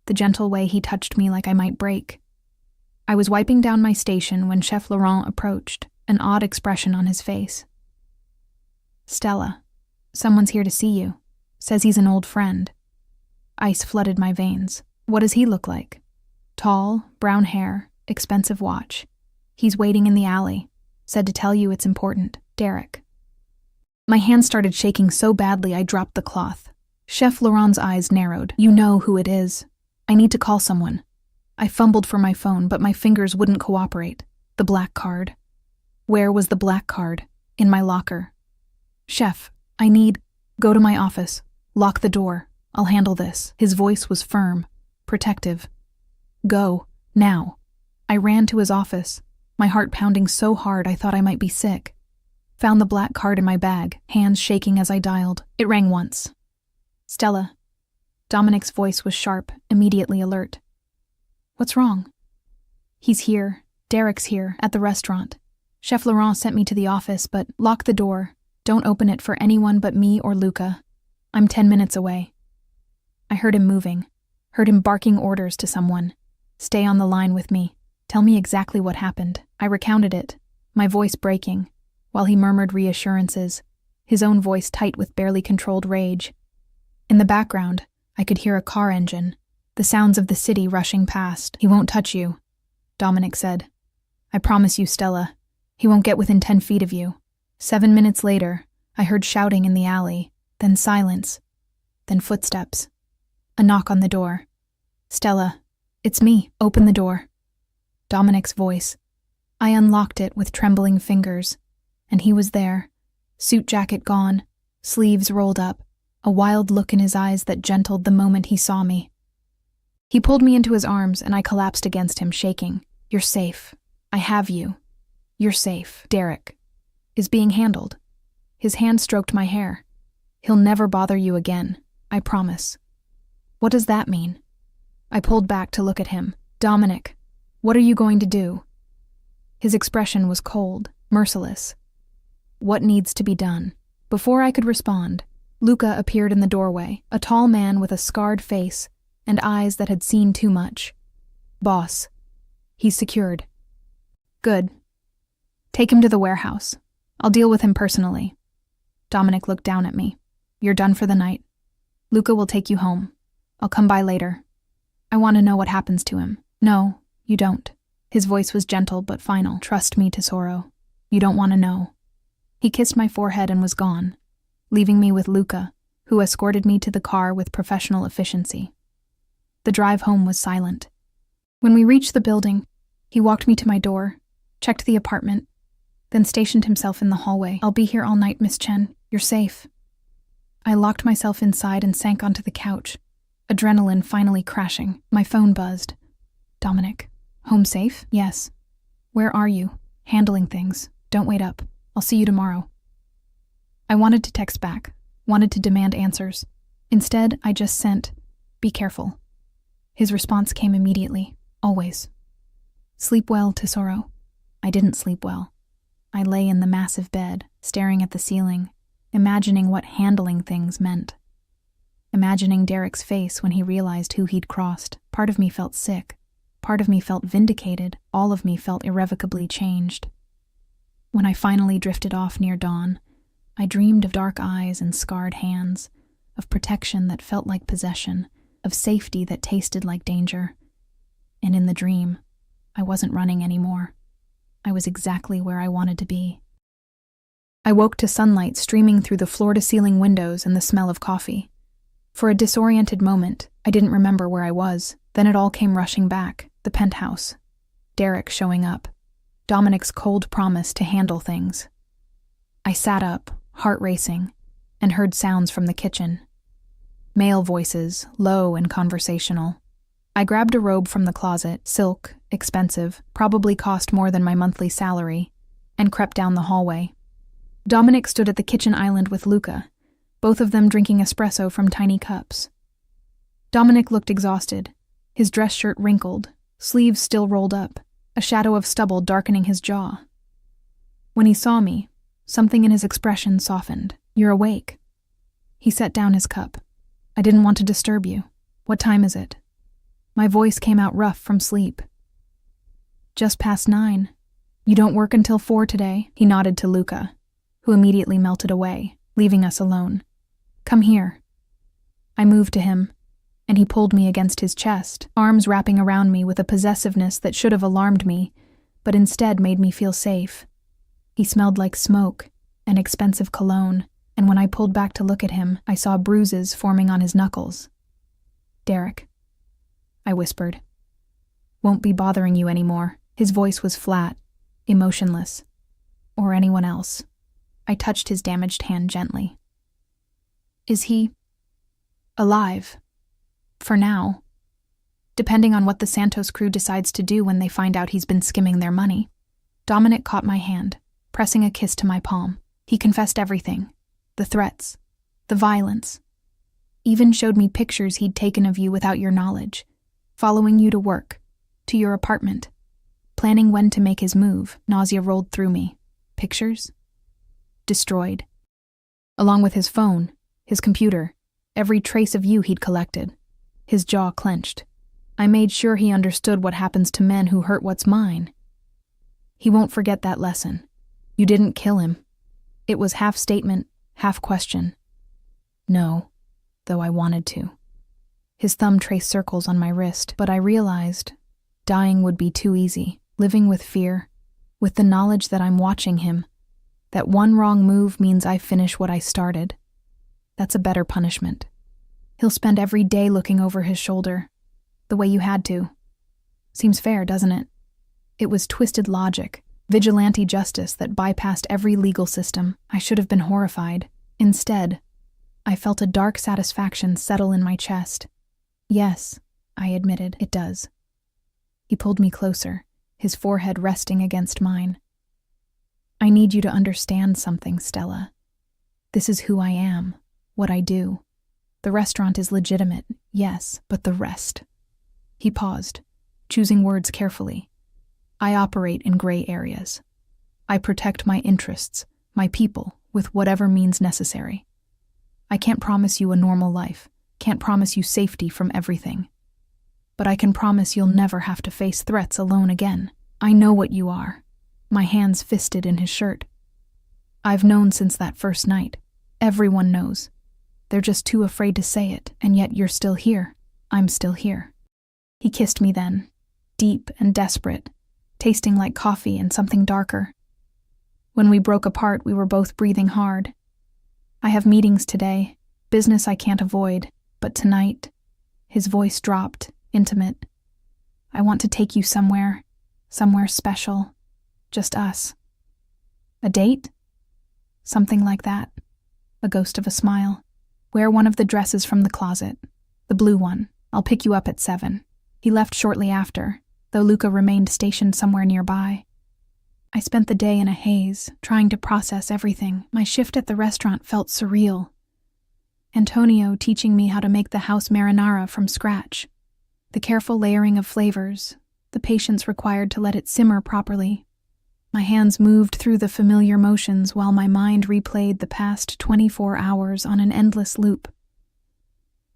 the gentle way he touched me like I might break. I was wiping down my station when Chef Laurent approached, an odd expression on his face. Stella, someone's here to see you. Says he's an old friend. Ice flooded my veins. What does he look like? Tall, brown hair, expensive watch. He's waiting in the alley. Said to tell you it's important. Derek. My hand started shaking so badly I dropped the cloth. Chef Laurent's eyes narrowed. You know who it is. I need to call someone. I fumbled for my phone, but my fingers wouldn't cooperate. The black card. Where was the black card? In my locker. Chef, I need... Go to my office. Lock the door. I'll handle this. His voice was firm, protective. Go, now. I ran to his office, my heart pounding so hard I thought I might be sick. Found the black card in my bag, hands shaking as I dialed. It rang once. Stella. Dominic's voice was sharp, immediately alert. What's wrong? He's here. Derek's here, at the restaurant. Chef Laurent sent me to the office, but lock the door. Don't open it for anyone but me or Luca. I'm 10 minutes away. I heard him moving, heard him barking orders to someone. Stay on the line with me. Tell me exactly what happened. I recounted it, my voice breaking, while he murmured reassurances, his own voice tight with barely controlled rage. In the background, I could hear a car engine, the sounds of the city rushing past. He won't touch you, Dominic said. I promise you, Stella. He won't get within 10 feet of you. 7 minutes later, I heard shouting in the alley, then silence, then footsteps. A knock on the door. Stella, it's me. Open the door. Dominic's voice. I unlocked it with trembling fingers, and he was there, suit jacket gone, sleeves rolled up, a wild look in his eyes that gentled the moment he saw me. He pulled me into his arms, and I collapsed against him, shaking. You're safe. I have you. You're safe. Derek is being handled. His hand stroked my hair. He'll never bother you again, I promise. What does that mean? I pulled back to look at him. Dominic, what are you going to do? His expression was cold, merciless. What needs to be done? Before I could respond, Luca appeared in the doorway, a tall man with a scarred face and eyes that had seen too much. Boss. He's secured. Good. Take him to the warehouse. I'll deal with him personally. Dominic looked down at me. You're done for the night. Luca will take you home. I'll come by later. I want to know what happens to him. No, you don't. His voice was gentle but final. Trust me, Tesoro. You don't want to know. He kissed my forehead and was gone, leaving me with Luca, who escorted me to the car with professional efficiency. The drive home was silent. When we reached the building, he walked me to my door, checked the apartment, then stationed himself in the hallway. I'll be here all night, Miss Chen. You're safe. I locked myself inside and sank onto the couch, adrenaline finally crashing. My phone buzzed. Dominic, home safe? Yes. Where are you? Handling things. Don't wait up. I'll see you tomorrow. I wanted to text back, wanted to demand answers. Instead, I just sent, be careful. His response came immediately, always. Sleep well, Tesoro. I didn't sleep well. I lay in the massive bed, staring at the ceiling, imagining what handling things meant. Imagining Derek's face when he realized who he'd crossed. Part of me felt sick. Part of me felt vindicated. All of me felt irrevocably changed. When I finally drifted off near dawn, I dreamed of dark eyes and scarred hands, of protection that felt like possession, of safety that tasted like danger. And in the dream, I wasn't running anymore. I was exactly where I wanted to be. I woke to sunlight streaming through the floor-to-ceiling windows and the smell of coffee. For a disoriented moment, I didn't remember where I was. Then it all came rushing back. The penthouse. Derek showing up. Dominic's cold promise to handle things. I sat up, heart racing, and heard sounds from the kitchen. Male voices, low and conversational. I grabbed a robe from the closet, silk, expensive, probably cost more than my monthly salary, and crept down the hallway. Dominic stood at the kitchen island with Luca, both of them drinking espresso from tiny cups. Dominic looked exhausted, his dress shirt wrinkled, sleeves still rolled up, a shadow of stubble darkening his jaw. When he saw me, something in his expression softened. "You're awake." He set down his cup. "I didn't want to disturb you. What time is it?" My voice came out rough from sleep. "Just past 9. You don't work until 4 today?" He nodded to Luca, who immediately melted away, leaving us alone. "Come here." I moved to him, and he pulled me against his chest, arms wrapping around me with a possessiveness that should have alarmed me, but instead made me feel safe. He smelled like smoke, an expensive cologne, and when I pulled back to look at him, I saw bruises forming on his knuckles. "Derek," I whispered. "Won't be bothering you anymore." His voice was flat, emotionless. "Or anyone else." I touched his damaged hand gently. "Is he alive? For now. Depending on what the Santos crew decides to do when they find out he's been skimming their money." Dominic caught my hand, pressing a kiss to my palm. He confessed everything. The threats. The violence. Even showed me pictures he'd taken of you without your knowledge. Following you to work. To your apartment. Planning when to make his move. Nausea rolled through me. Pictures? Destroyed. Along with his phone, his computer, every trace of you he'd collected. His jaw clenched. I made sure he understood what happens to men who hurt what's mine. He won't forget that lesson. You didn't kill him. It was half statement, half question. No, though I wanted to. His thumb traced circles on my wrist, but I realized dying would be too easy. Living with fear, with the knowledge that I'm watching him, that one wrong move means I finish what I started. That's a better punishment. He'll spend every day looking over his shoulder, the way you had to. Seems fair, doesn't it? It was twisted logic, vigilante justice that bypassed every legal system. I should have been horrified. Instead, I felt a dark satisfaction settle in my chest. "Yes," I admitted, "it does." He pulled me closer, his forehead resting against mine. "I need you to understand something, Stella. This is who I am, what I do. The restaurant is legitimate, yes, but the rest." He paused, choosing words carefully. "I operate in gray areas. I protect my interests, my people, with whatever means necessary. I can't promise you a normal life, can't promise you safety from everything. But I can promise you'll never have to face threats alone again. I know what you are." My hands fisted in his shirt. "I've known since that first night. Everyone knows. They're just too afraid to say it, and yet you're still here. I'm still here." He kissed me then, deep and desperate, tasting like coffee and something darker. When we broke apart, we were both breathing hard. "I have meetings today, business I can't avoid, but tonight," his voice dropped, intimate, "I want to take you somewhere special, just us." "A date?" "Something like that." A ghost of a smile. "Wear one of the dresses from the closet, the blue one. I'll pick you up at 7. He left shortly after, though Luca remained stationed somewhere nearby. I spent the day in a haze, trying to process everything. My shift at the restaurant felt surreal. Antonio teaching me how to make the house marinara from scratch. The careful layering of flavors, the patience required to let it simmer properly. My hands moved through the familiar motions while my mind replayed the past 24 hours on an endless loop.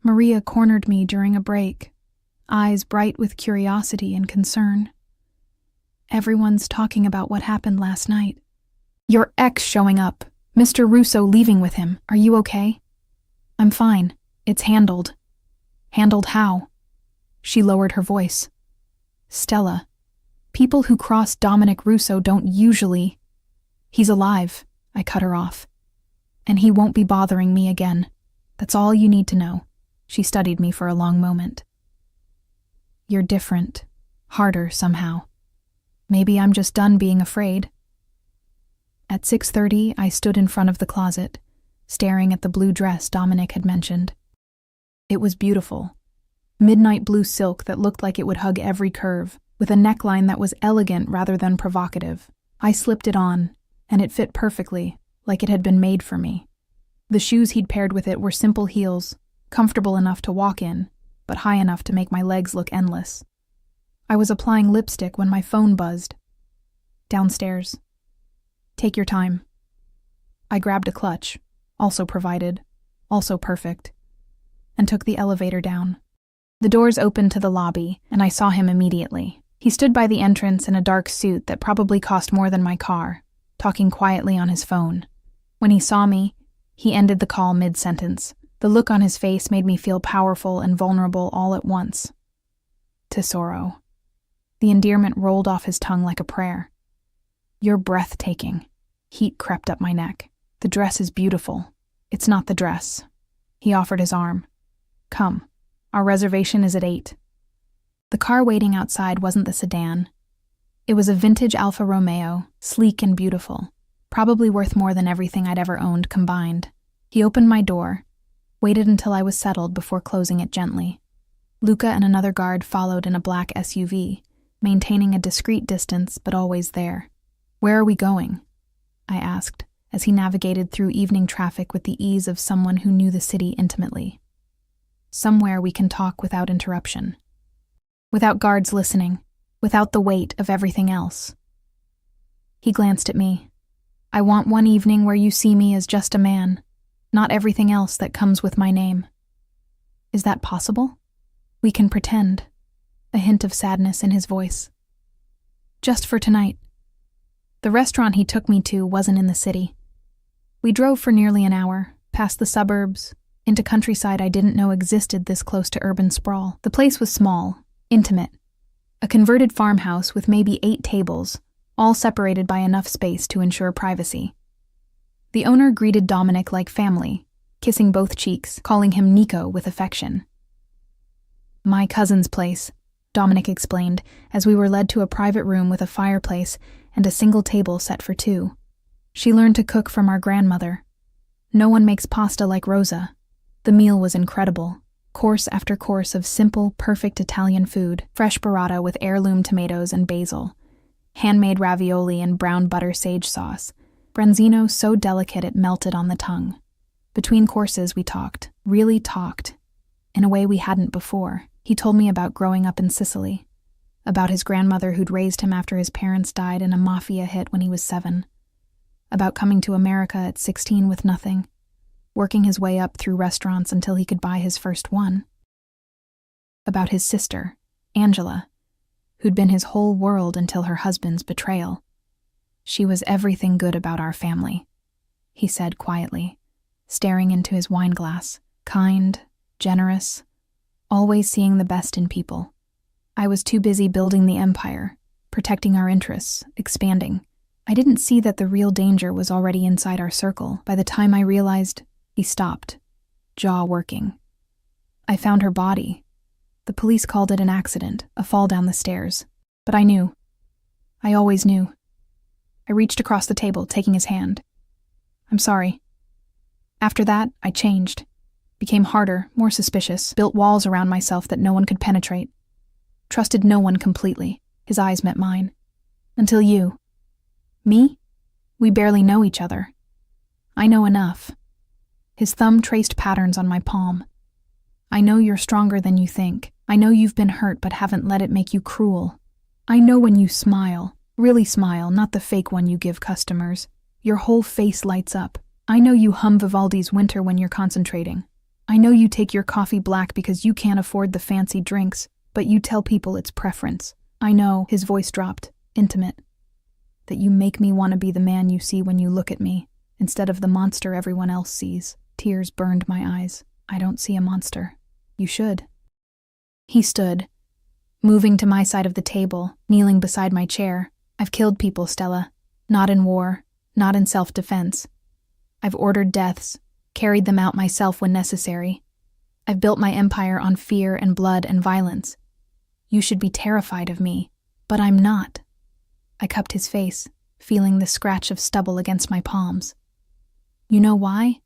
Maria cornered me during a break, eyes bright with curiosity and concern. "Everyone's talking about what happened last night. Your ex showing up, Mr. Russo leaving with him. Are you okay?" "I'm fine. It's handled." "Handled how?" She lowered her voice. "Stella, people who cross Dominic Russo don't usually—" "He's alive," I cut her off. "And he won't be bothering me again. That's all you need to know." She studied me for a long moment. You're different. Harder, somehow. Maybe I'm just done being afraid. At 6:30, I stood in front of the closet, staring at the blue dress Dominic had mentioned. It was beautiful. Midnight blue silk that looked like it would hug every curve, with a neckline that was elegant rather than provocative. I slipped it on, and it fit perfectly, like it had been made for me. The shoes he'd paired with it were simple heels, comfortable enough to walk in, but high enough to make my legs look endless. I was applying lipstick when my phone buzzed. Downstairs. Take your time. I grabbed a clutch, also provided, also perfect, and took the elevator down. The doors opened to the lobby, and I saw him immediately. He stood by the entrance in a dark suit that probably cost more than my car, talking quietly on his phone. When he saw me, he ended the call mid-sentence. The look on his face made me feel powerful and vulnerable all at once. Tesoro. The endearment rolled off his tongue like a prayer. You're breathtaking. Heat crept up my neck. The dress is beautiful. It's not the dress. He offered his arm. Come. Our reservation is at 8. The car waiting outside wasn't the sedan. It was a vintage Alfa Romeo, sleek and beautiful, probably worth more than everything I'd ever owned combined. He opened my door, waited until I was settled before closing it gently. Luca and another guard followed in a black SUV, maintaining a discreet distance but always there. Where are we going? I asked, as he navigated through evening traffic with the ease of someone who knew the city intimately. Somewhere we can talk without interruption. Without guards listening, without the weight of everything else. He glanced at me. I want one evening where you see me as just a man, not everything else that comes with my name. Is that possible? We can pretend. A hint of sadness in his voice. Just for tonight. The restaurant he took me to wasn't in the city. We drove for nearly an hour, past the suburbs, into countryside I didn't know existed this close to urban sprawl. The place was small, intimate. A converted farmhouse with maybe 8 tables, all separated by enough space to ensure privacy. The owner greeted Dominic like family, kissing both cheeks, calling him Nico with affection. My cousin's place, Dominic explained, as we were led to a private room with a fireplace and a single table set for 2. She learned to cook from our grandmother. No one makes pasta like Rosa. The meal was incredible. Course after course of simple, perfect Italian food, fresh burrata with heirloom tomatoes and basil, handmade ravioli and brown butter sage sauce, branzino so delicate it melted on the tongue. Between courses we talked, really talked, in a way we hadn't before. He told me about growing up in Sicily, about his grandmother who'd raised him after his parents died in a Mafia hit when he was 7, about coming to America at 16 with nothing, working his way up through restaurants until he could buy his first one. About his sister, Angela, who'd been his whole world until her husband's betrayal. She was everything good about our family, he said quietly, staring into his wine glass. Kind, generous, always seeing the best in people. I was too busy building the empire, protecting our interests, expanding. I didn't see that the real danger was already inside our circle. By the time I realized, he stopped, jaw working. I found her body. The police called it an accident, a fall down the stairs. But I knew. I always knew. I reached across the table, taking his hand. I'm sorry. After that, I changed. Became harder, more suspicious, built walls around myself that no one could penetrate. Trusted no one completely. His eyes met mine. Until you. Me? We barely know each other. I know enough. His thumb traced patterns on my palm. I know you're stronger than you think. I know you've been hurt but haven't let it make you cruel. I know when you smile, really smile, not the fake one you give customers. Your whole face lights up. I know you hum Vivaldi's Winter when you're concentrating. I know you take your coffee black because you can't afford the fancy drinks, but you tell people it's preference. I know, his voice dropped, intimate, that you make me want to be the man you see when you look at me, instead of the monster everyone else sees. Tears burned my eyes. I don't see a monster. You should. He stood, moving to my side of the table, kneeling beside my chair. I've killed people, Stella. Not in war, not in self-defense. I've ordered deaths, carried them out myself when necessary. I've built my empire on fear and blood and violence. You should be terrified of me, but I'm not. I cupped his face, feeling the scratch of stubble against my palms. You know why?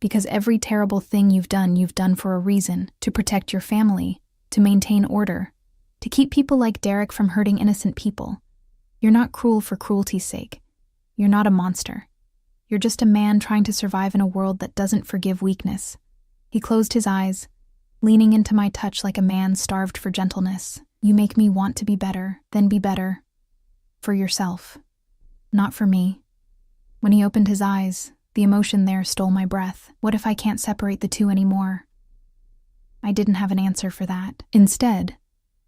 Because every terrible thing you've done for a reason, to protect your family, to maintain order, to keep people like Derek from hurting innocent people. You're not cruel for cruelty's sake. You're not a monster. You're just a man trying to survive in a world that doesn't forgive weakness. He closed his eyes, leaning into my touch like a man starved for gentleness. You make me want to be better, then be better. For yourself. Not for me. When he opened his eyes, the emotion there stole my breath. What if I can't separate the two anymore? I didn't have an answer for that. Instead,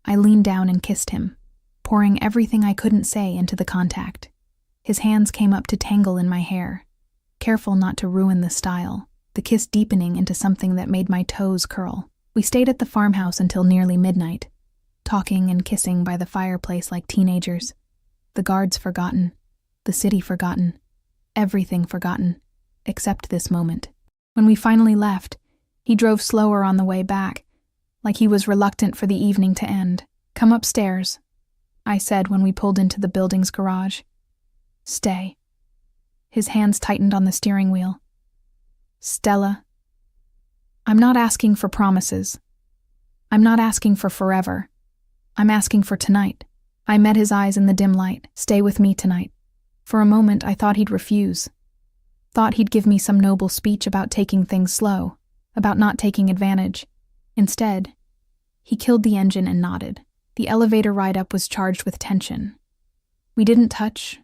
I leaned down and kissed him, pouring everything I couldn't say into the contact. His hands came up to tangle in my hair, careful not to ruin the style, the kiss deepening into something that made my toes curl. We stayed at the farmhouse until nearly midnight, talking and kissing by the fireplace like teenagers. The guards forgotten, the city forgotten, everything forgotten, except this moment. When we finally left, he drove slower on the way back, like he was reluctant for the evening to end. Come upstairs, I said when we pulled into the building's garage. Stay. His hands tightened on the steering wheel. Stella, I'm not asking for promises. I'm not asking for forever. I'm asking for tonight. I met his eyes in the dim light. Stay with me tonight. For a moment, I thought he'd refuse. Thought he'd give me some noble speech about taking things slow, about not taking advantage. Instead, he killed the engine and nodded. The elevator ride up was charged with tension. We didn't touch,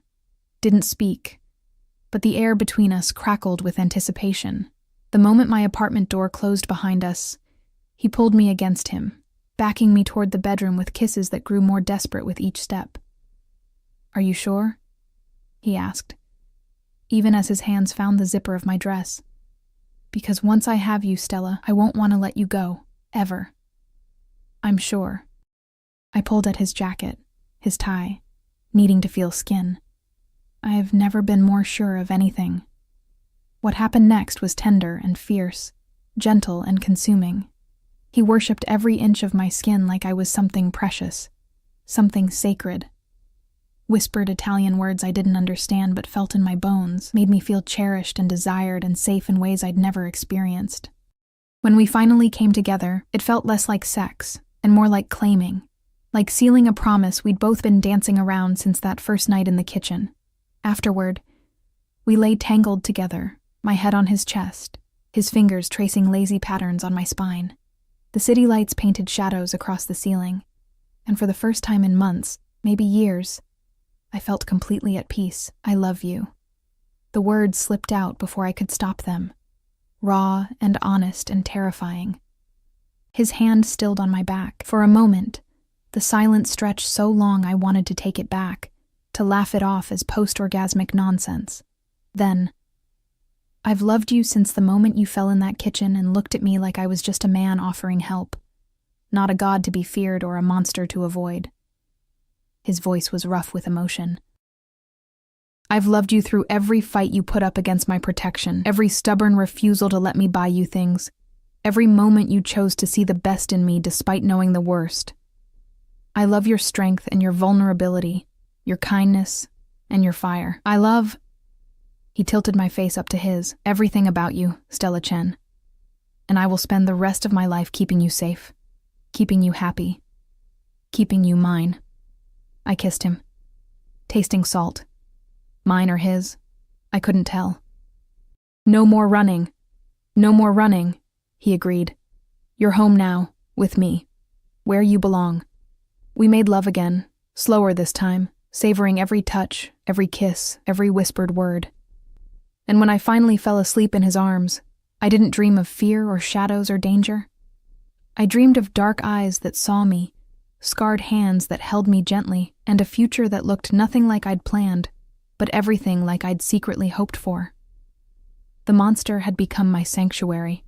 didn't speak, but the air between us crackled with anticipation. The moment my apartment door closed behind us, he pulled me against him, backing me toward the bedroom with kisses that grew more desperate with each step. Are you sure? He asked, even as his hands found the zipper of my dress. Because once I have you, Stella, I won't want to let you go, ever. I'm sure. I pulled at his jacket, his tie, needing to feel skin. I've never been more sure of anything. What happened next was tender and fierce, gentle and consuming. He worshipped every inch of my skin like I was something precious, something sacred. Whispered Italian words I didn't understand but felt in my bones, made me feel cherished and desired and safe in ways I'd never experienced. When we finally came together, it felt less like sex and more like claiming, like sealing a promise we'd both been dancing around since that first night in the kitchen. Afterward, we lay tangled together, my head on his chest, his fingers tracing lazy patterns on my spine. The city lights painted shadows across the ceiling, and for the first time in months, maybe years, I felt completely at peace. I love you. The words slipped out before I could stop them, raw and honest and terrifying. His hand stilled on my back. For a moment, the silence stretched so long I wanted to take it back, to laugh it off as post-orgasmic nonsense. Then, I've loved you since the moment you fell in that kitchen and looked at me like I was just a man offering help, not a god to be feared or a monster to avoid. His voice was rough with emotion. I've loved you through every fight you put up against my protection, every stubborn refusal to let me buy you things, every moment you chose to see the best in me despite knowing the worst. I love your strength and your vulnerability, your kindness and your fire. I love... He tilted my face up to his. Everything about you, Stella Chen. And I will spend the rest of my life keeping you safe, keeping you happy, keeping you mine. I kissed him, tasting salt. Mine or his, I couldn't tell. No more running. No more running, he agreed. You're home now, with me, where you belong. We made love again, slower this time, savoring every touch, every kiss, every whispered word. And when I finally fell asleep in his arms, I didn't dream of fear or shadows or danger. I dreamed of dark eyes that saw me, scarred hands that held me gently, and a future that looked nothing like I'd planned, but everything like I'd secretly hoped for. The monster had become my sanctuary.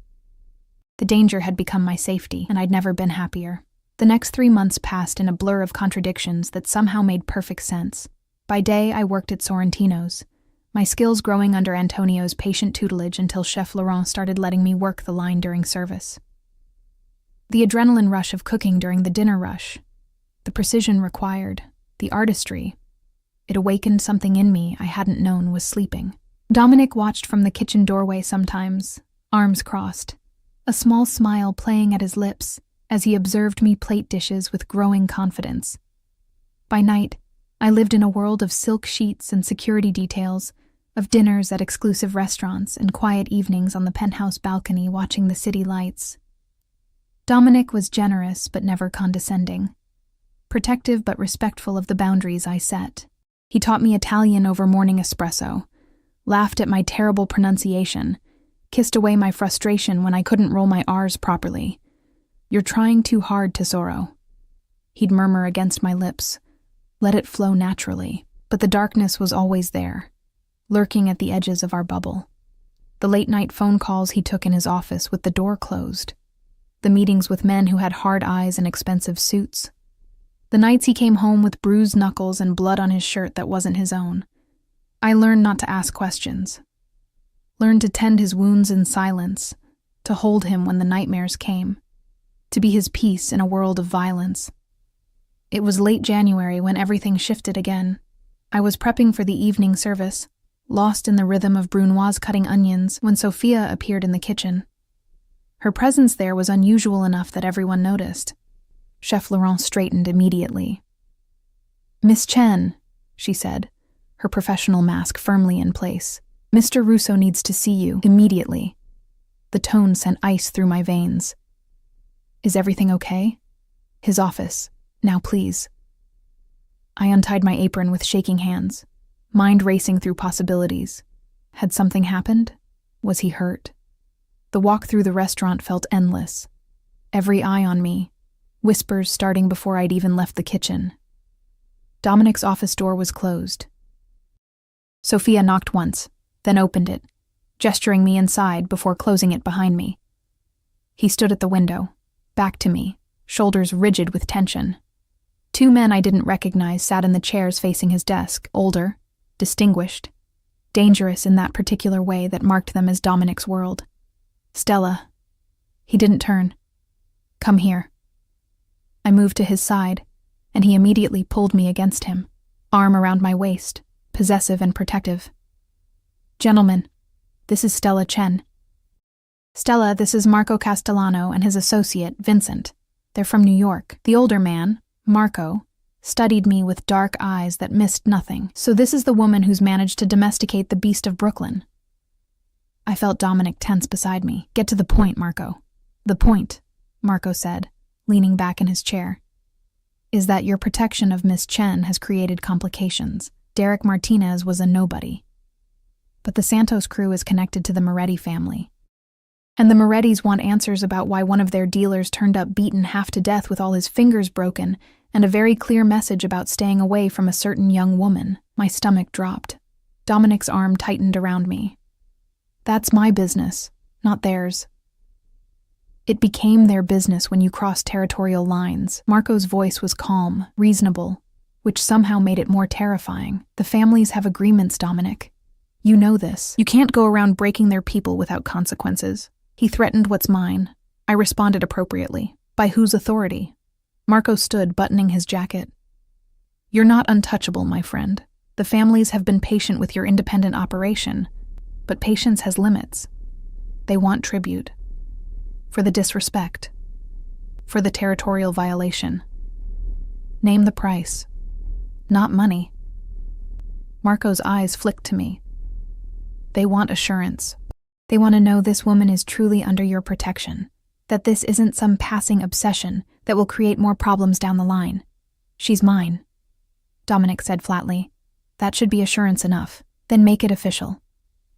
The danger had become my safety, and I'd never been happier. The next 3 months passed in a blur of contradictions that somehow made perfect sense. By day, I worked at Sorrentino's, my skills growing under Antonio's patient tutelage until Chef Laurent started letting me work the line during service. The adrenaline rush of cooking during the dinner rush, the precision required, the artistry. It awakened something in me I hadn't known was sleeping. Dominic watched from the kitchen doorway sometimes, arms crossed, a small smile playing at his lips as he observed me plate dishes with growing confidence. By night, I lived in a world of silk sheets and security details, of dinners at exclusive restaurants and quiet evenings on the penthouse balcony watching the city lights. Dominic was generous but never condescending, protective but respectful of the boundaries I set. He taught me Italian over morning espresso, laughed at my terrible pronunciation, kissed away my frustration when I couldn't roll my R's properly. "You're trying too hard, tesoro." He'd murmur against my lips, let it flow naturally, but the darkness was always there, lurking at the edges of our bubble. The late-night phone calls he took in his office with the door closed, the meetings with men who had hard eyes and expensive suits, the nights he came home with bruised knuckles and blood on his shirt that wasn't his own. I learned not to ask questions, learned to tend his wounds in silence, to hold him when the nightmares came, to be his peace in a world of violence. It was late January when everything shifted again. I was prepping for the evening service, lost in the rhythm of Brunoise cutting onions when Sophia appeared in the kitchen. Her presence there was unusual enough that everyone noticed. Chef Laurent straightened immediately. "Miss Chen," she said, her professional mask firmly in place. "Mr. Russo needs to see you, immediately." The tone sent ice through my veins. "Is everything okay?" "His office. Now, please." I untied my apron with shaking hands, mind racing through possibilities. Had something happened? Was he hurt? The walk through the restaurant felt endless. Every eye on me, whispers starting before I'd even left the kitchen. Dominic's office door was closed. Sophia knocked once, then opened it, gesturing me inside before closing it behind me. He stood at the window, back to me, shoulders rigid with tension. Two men I didn't recognize sat in the chairs facing his desk, older, distinguished, dangerous in that particular way that marked them as Dominic's world. "Stella." He didn't turn. "Come here." I moved to his side, and he immediately pulled me against him, arm around my waist, possessive and protective. "Gentlemen, this is Stella Chen." "Stella, this is Marco Castellano and his associate, Vincent. They're from New York." The older man, Marco, studied me with dark eyes that missed nothing. "So this is the woman who's managed to domesticate the beast of Brooklyn." I felt Dominic tense beside me. "Get to the point, Marco." "The point," Marco said, leaning back in his chair, "is that your protection of Miss Chen has created complications. Derek Martinez was a nobody. But the Santos crew is connected to the Moretti family. And the Morettis want answers about why one of their dealers turned up beaten half to death with all his fingers broken, and a very clear message about staying away from a certain young woman." My stomach dropped. Dominic's arm tightened around me. "That's my business, not theirs." "It became their business when you crossed territorial lines." Marco's voice was calm, reasonable, which somehow made it more terrifying. "The families have agreements, Dominic. You know this. You can't go around breaking their people without consequences." He threatened what's mine. I responded appropriately. "By whose authority?" Marco stood, buttoning his jacket. "You're not untouchable, my friend. The families have been patient with your independent operation, but patience has limits. They want tribute. For the disrespect. For the territorial violation. Name the price. Not money." Marco's eyes flicked to me. "They want assurance. They want to know this woman is truly under your protection, that this isn't some passing obsession that will create more problems down the line. She's mine," Dominic said flatly. "That should be assurance enough. Then make it official."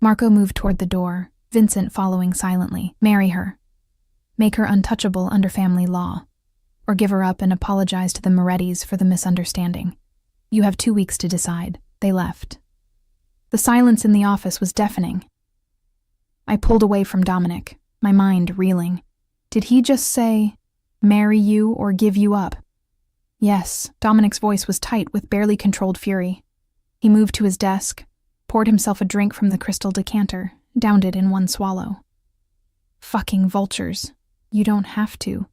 Marco moved toward the door, Vincent following silently. "Marry her. Make her untouchable under family law. Or give her up and apologize to the Morettis for the misunderstanding. You have 2 weeks to decide." They left. The silence in the office was deafening. I pulled away from Dominic, my mind reeling. Did he just say, "Marry you or give you up"? Yes, Dominic's voice was tight with barely controlled fury. He moved to his desk, poured himself a drink from the crystal decanter, downed it in one swallow. "Fucking vultures. You don't have to."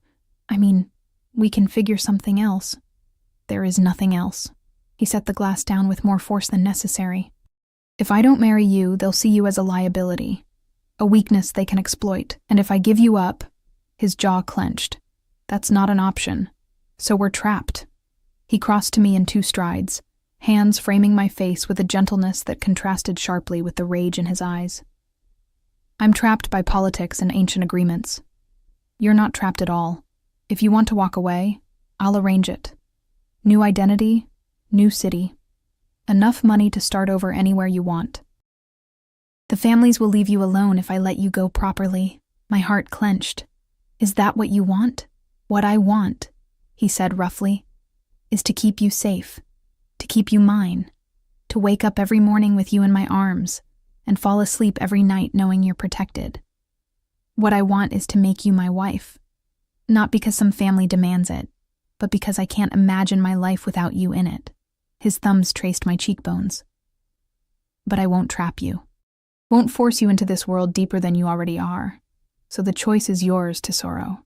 I mean, we can figure something else. There is nothing else. He set the glass down with more force than necessary. If I don't marry you, they'll see you as a liability, a weakness they can exploit, and if I give you up, his jaw clenched. That's not an option. So we're trapped. He crossed to me in 2 strides, hands framing my face with a gentleness that contrasted sharply with the rage in his eyes. I'm trapped by politics and ancient agreements. You're not trapped at all. If you want to walk away, I'll arrange it. New identity, new city. Enough money to start over anywhere you want. The families will leave you alone if I let you go properly. My heart clenched. Is that what you want? What I want, he said roughly, is to keep you safe, to keep you mine, to wake up every morning with you in my arms, and fall asleep every night knowing you're protected. What I want is to make you my wife, not because some family demands it, but because I can't imagine my life without you in it. His thumbs traced my cheekbones. But I won't trap you. Won't force you into this world deeper than you already are. So the choice is yours, Tesoro.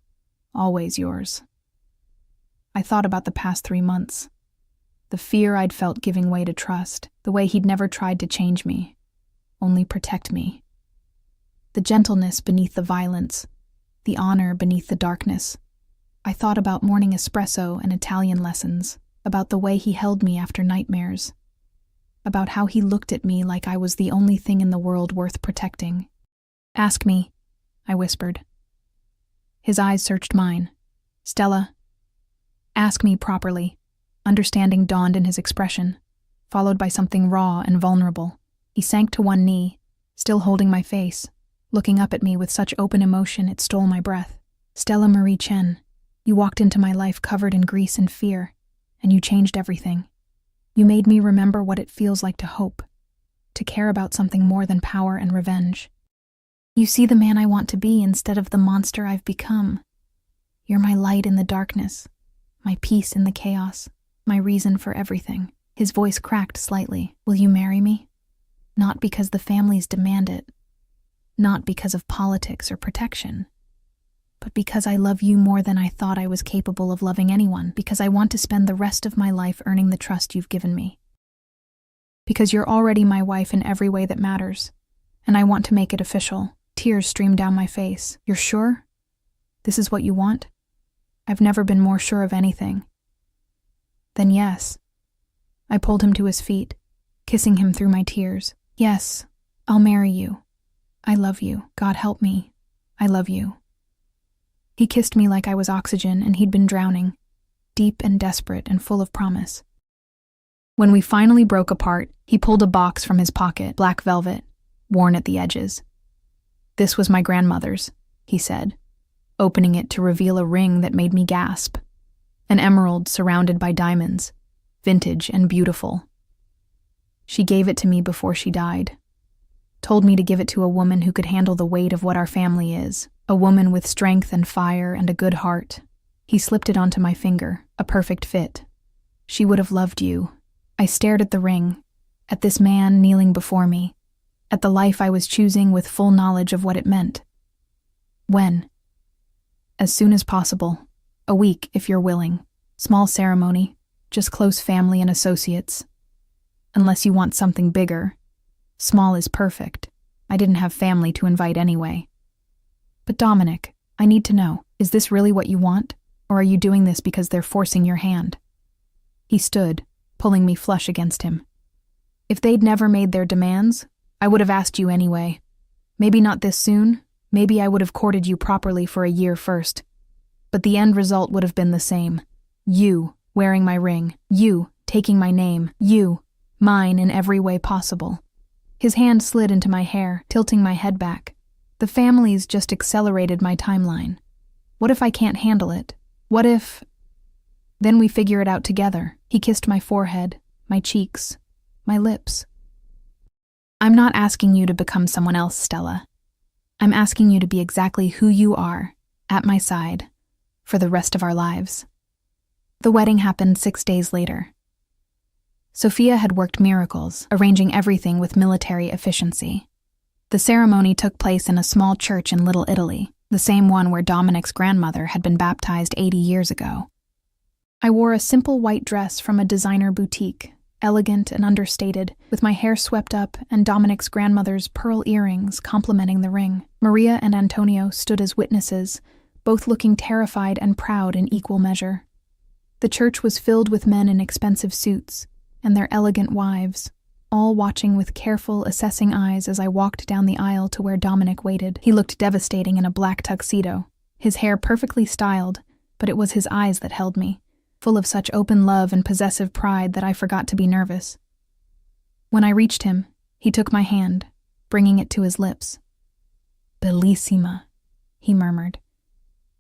Always yours. I thought about the past 3 months. The fear I'd felt giving way to trust, the way he'd never tried to change me, only protect me. The gentleness beneath the violence, the honor beneath the darkness. I thought about morning espresso and Italian lessons, about the way he held me after nightmares, about how he looked at me like I was the only thing in the world worth protecting. Ask me, I whispered. His eyes searched mine. Stella, ask me properly. Understanding dawned in his expression, followed by something raw and vulnerable. He sank to one knee, still holding my face, looking up at me with such open emotion it stole my breath. Stella Marie Chen, you walked into my life covered in grease and fear, and you changed everything. You made me remember what it feels like to hope, to care about something more than power and revenge. You see the man I want to be instead of the monster I've become. You're my light in the darkness, my peace in the chaos, my reason for everything. His voice cracked slightly. Will you marry me? Not because the families demand it, not because of politics or protection, but because I love you more than I thought I was capable of loving anyone, because I want to spend the rest of my life earning the trust you've given me. Because you're already my wife in every way that matters, and I want to make it official. Tears streamed down my face. You're sure? This is what you want? I've never been more sure of anything. Then yes. I pulled him to his feet, kissing him through my tears. Yes, I'll marry you. I love you. God help me. I love you. He kissed me like I was oxygen and he'd been drowning, deep and desperate and full of promise. When we finally broke apart, he pulled a box from his pocket, black velvet, worn at the edges. This was my grandmother's, he said, opening it to reveal a ring that made me gasp. An emerald surrounded by diamonds, vintage and beautiful. She gave it to me before she died. Told me to give it to a woman who could handle the weight of what our family is, a woman with strength and fire and a good heart. He slipped it onto my finger, a perfect fit. She would have loved you. I stared at the ring, at this man kneeling before me, at the life I was choosing with full knowledge of what it meant. When? As soon as possible. A week, if you're willing. Small ceremony, just close family and associates. Unless you want something bigger. Small is perfect. I didn't have family to invite anyway. But Dominic, I need to know, is this really what you want? Or are you doing this because they're forcing your hand? He stood, pulling me flush against him. If they'd never made their demands, I would have asked you anyway. Maybe not this soon, maybe I would have courted you properly for a year first. But the end result would have been the same. You, wearing my ring. You, taking my name. You, mine in every way possible. His hand slid into my hair, tilting my head back. The families just accelerated my timeline. What if I can't handle it? What if... Then we figure it out together. He kissed my forehead, my cheeks, my lips. I'm not asking you to become someone else, Stella. I'm asking you to be exactly who you are, at my side, for the rest of our lives. The wedding happened 6 days later. Sophia had worked miracles, arranging everything with military efficiency. The ceremony took place in a small church in Little Italy. the same one where Dominic's grandmother had been baptized 80 years ago. I wore a simple white dress from a designer boutique, elegant and understated, with my hair swept up and Dominic's grandmother's pearl earrings complementing the ring. Maria and Antonio stood as witnesses, both looking terrified and proud in equal measure. The church was filled with men in expensive suits, and their elegant wives, all watching with careful, assessing eyes as I walked down the aisle to where Dominic waited. He looked devastating in a black tuxedo, his hair perfectly styled, but it was his eyes that held me, full of such open love and possessive pride that I forgot to be nervous. When I reached him, he took my hand, bringing it to his lips. "Bellissima," he murmured.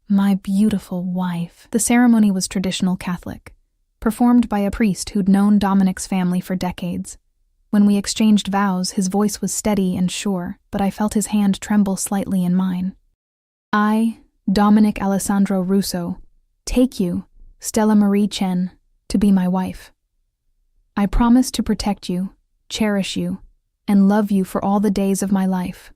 "My beautiful wife." The ceremony was traditional Catholic, performed by a priest who'd known Dominic's family for decades. When we exchanged vows, his voice was steady and sure, but I felt his hand tremble slightly in mine. "I, Dominic Alessandro Russo, take you, Stella Marie Chen, to be my wife. I promise to protect you, cherish you, and love you for all the days of my life.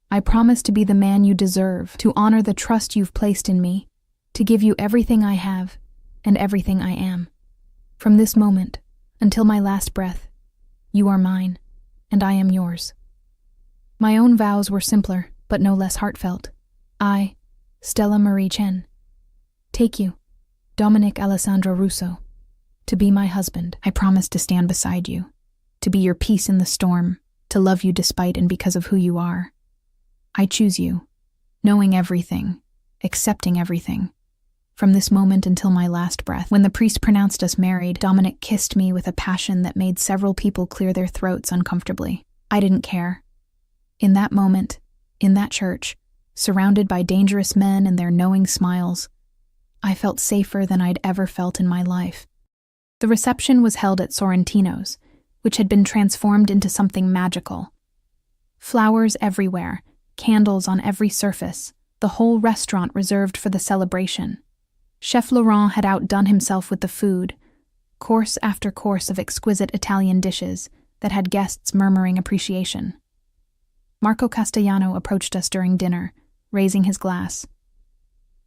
I promise to be the man you deserve, to honor the trust you've placed in me, to give you everything I have and everything I am. From this moment, until my last breath, you are mine, and I am yours." My own vows were simpler, but no less heartfelt. I, Stella Marie Chen, take you, Dominic Alessandro Russo, to be my husband. I promise to stand beside you, to be your peace in the storm, to love you despite and because of who you are. I choose you, knowing everything, accepting everything. From this moment until my last breath. When the priest pronounced us married, Dominic kissed me with a passion that made several people clear their throats uncomfortably. I didn't care. In that moment, in that church, surrounded by dangerous men and their knowing smiles, I felt safer than I'd ever felt in my life. The reception was held at Sorrentino's, which had been transformed into something magical. Flowers everywhere, candles on every surface, the whole restaurant reserved for the celebration. Chef Laurent had outdone himself with the food, course after course of exquisite Italian dishes that had guests murmuring appreciation. Marco Castellano approached us during dinner, raising his glass.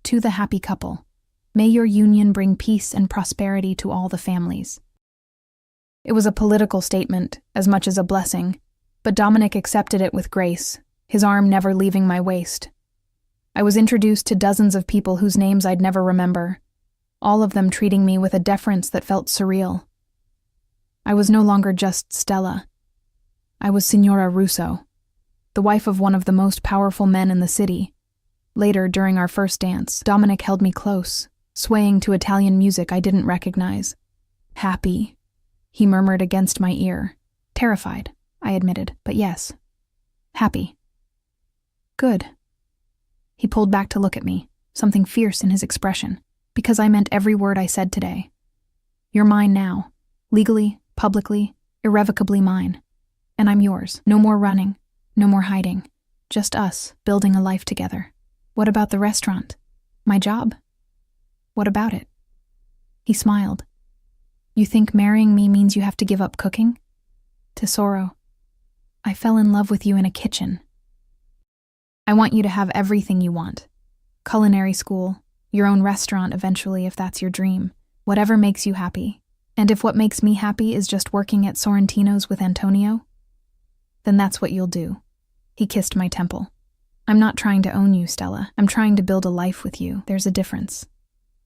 "To the happy couple, may your union bring peace and prosperity to all the families." It was a political statement, as much as a blessing, but Dominic accepted it with grace, his arm never leaving my waist. I was introduced to dozens of people whose names I'd never remember, all of them treating me with a deference that felt surreal. I was no longer just Stella. I was Signora Russo, the wife of one of the most powerful men in the city. Later, during our first dance, Dominic held me close, swaying to Italian music I didn't recognize. "Happy," he murmured against my ear. Terrified, I admitted, but yes. Happy. "Good." He pulled back to look at me, something fierce in his expression, because I meant every word I said today. "You're mine now, legally, publicly, irrevocably mine. And I'm yours. No more running, no more hiding. Just us, building a life together. What about the restaurant? My job? What about it?" He smiled. "You think marrying me means you have to give up cooking?" "Tesoro, I fell in love with you in a kitchen. I want you to have everything you want. Culinary school, your own restaurant eventually if that's your dream, whatever makes you happy. And if what makes me happy is just working at Sorrentino's with Antonio, then that's what you'll do." He kissed my temple. "I'm not trying to own you, Stella. I'm trying to build a life with you. There's a difference."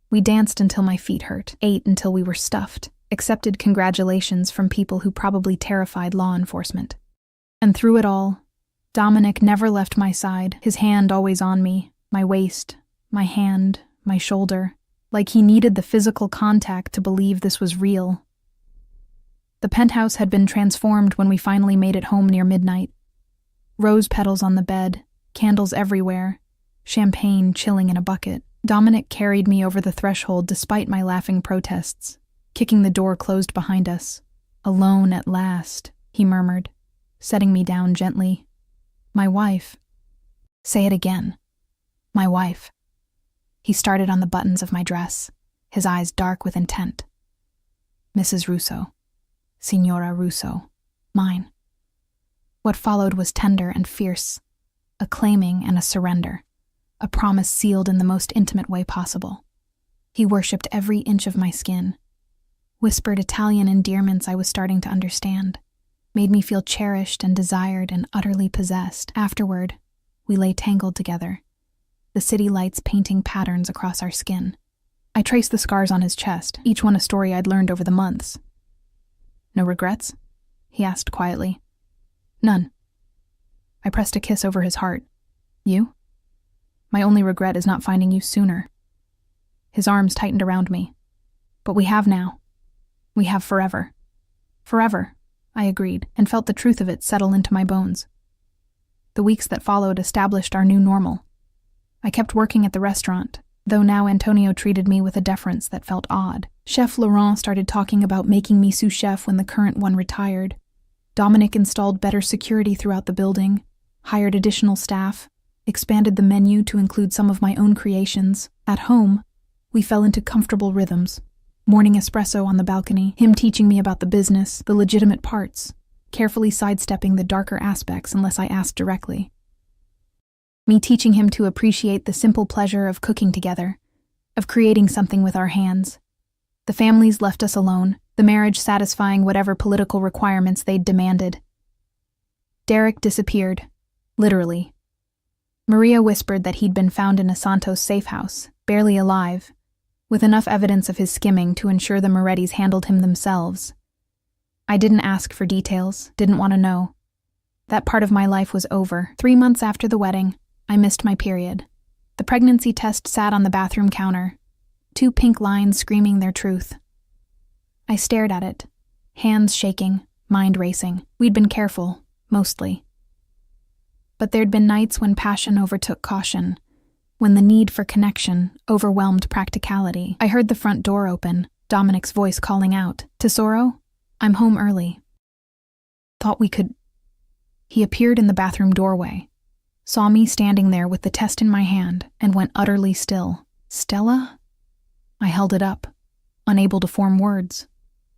We danced until my feet hurt, ate until we were stuffed, accepted congratulations from people who probably terrified law enforcement. And through it all, Dominic never left my side, his hand always on me, my waist, my hand, my shoulder, like he needed the physical contact to believe this was real. The penthouse had been transformed when we finally made it home near midnight. Rose petals on the bed, candles everywhere, champagne chilling in a bucket. Dominic carried me over the threshold despite my laughing protests, kicking the door closed behind us. "Alone at last," he murmured, setting me down gently. "My wife." "Say it again. My wife." He started on the buttons of my dress, his eyes dark with intent. "Mrs. Russo. Signora Russo. Mine." What followed was tender and fierce, a claiming and a surrender, a promise sealed in the most intimate way possible. He worshipped every inch of my skin, whispered Italian endearments I was starting to understand, made me feel cherished and desired and utterly possessed. Afterward, we lay tangled together, the city lights painting patterns across our skin. I traced the scars on his chest, each one a story I'd learned over the months. "No regrets?" he asked quietly. "None." I pressed a kiss over his heart. "You?" "My only regret is not finding you sooner." His arms tightened around me. "But we have now. We have forever." "Forever," I agreed, and felt the truth of it settle into my bones. The weeks that followed established our new normal. I kept working at the restaurant, though now Antonio treated me with a deference that felt odd. Chef Laurent started talking about making me sous chef when the current one retired. Dominic installed better security throughout the building, hired additional staff, expanded the menu to include some of my own creations. At home, we fell into comfortable rhythms. Morning espresso on the balcony, him teaching me about the business, the legitimate parts, carefully sidestepping the darker aspects unless I asked directly. Me teaching him to appreciate the simple pleasure of cooking together, of creating something with our hands. The families left us alone, the marriage satisfying whatever political requirements they'd demanded. Derek disappeared, literally. Maria whispered that he'd been found in a Santos safe house, barely alive, with enough evidence of his skimming to ensure the Morettis handled him themselves. I didn't ask for details, didn't want to know. That part of my life was over. 3 months after the wedding, I missed my period. The pregnancy test sat on the bathroom counter, 2 pink lines screaming their truth. I stared at it, hands shaking, mind racing. We'd been careful, mostly. But there'd been nights when passion overtook caution, when the need for connection overwhelmed practicality. I heard the front door open, Dominic's voice calling out, "Tesoro, I'm home early." Thought we could... He appeared in the bathroom doorway, saw me standing there with the test in my hand, and went utterly still. "Stella?" I held it up, unable to form words.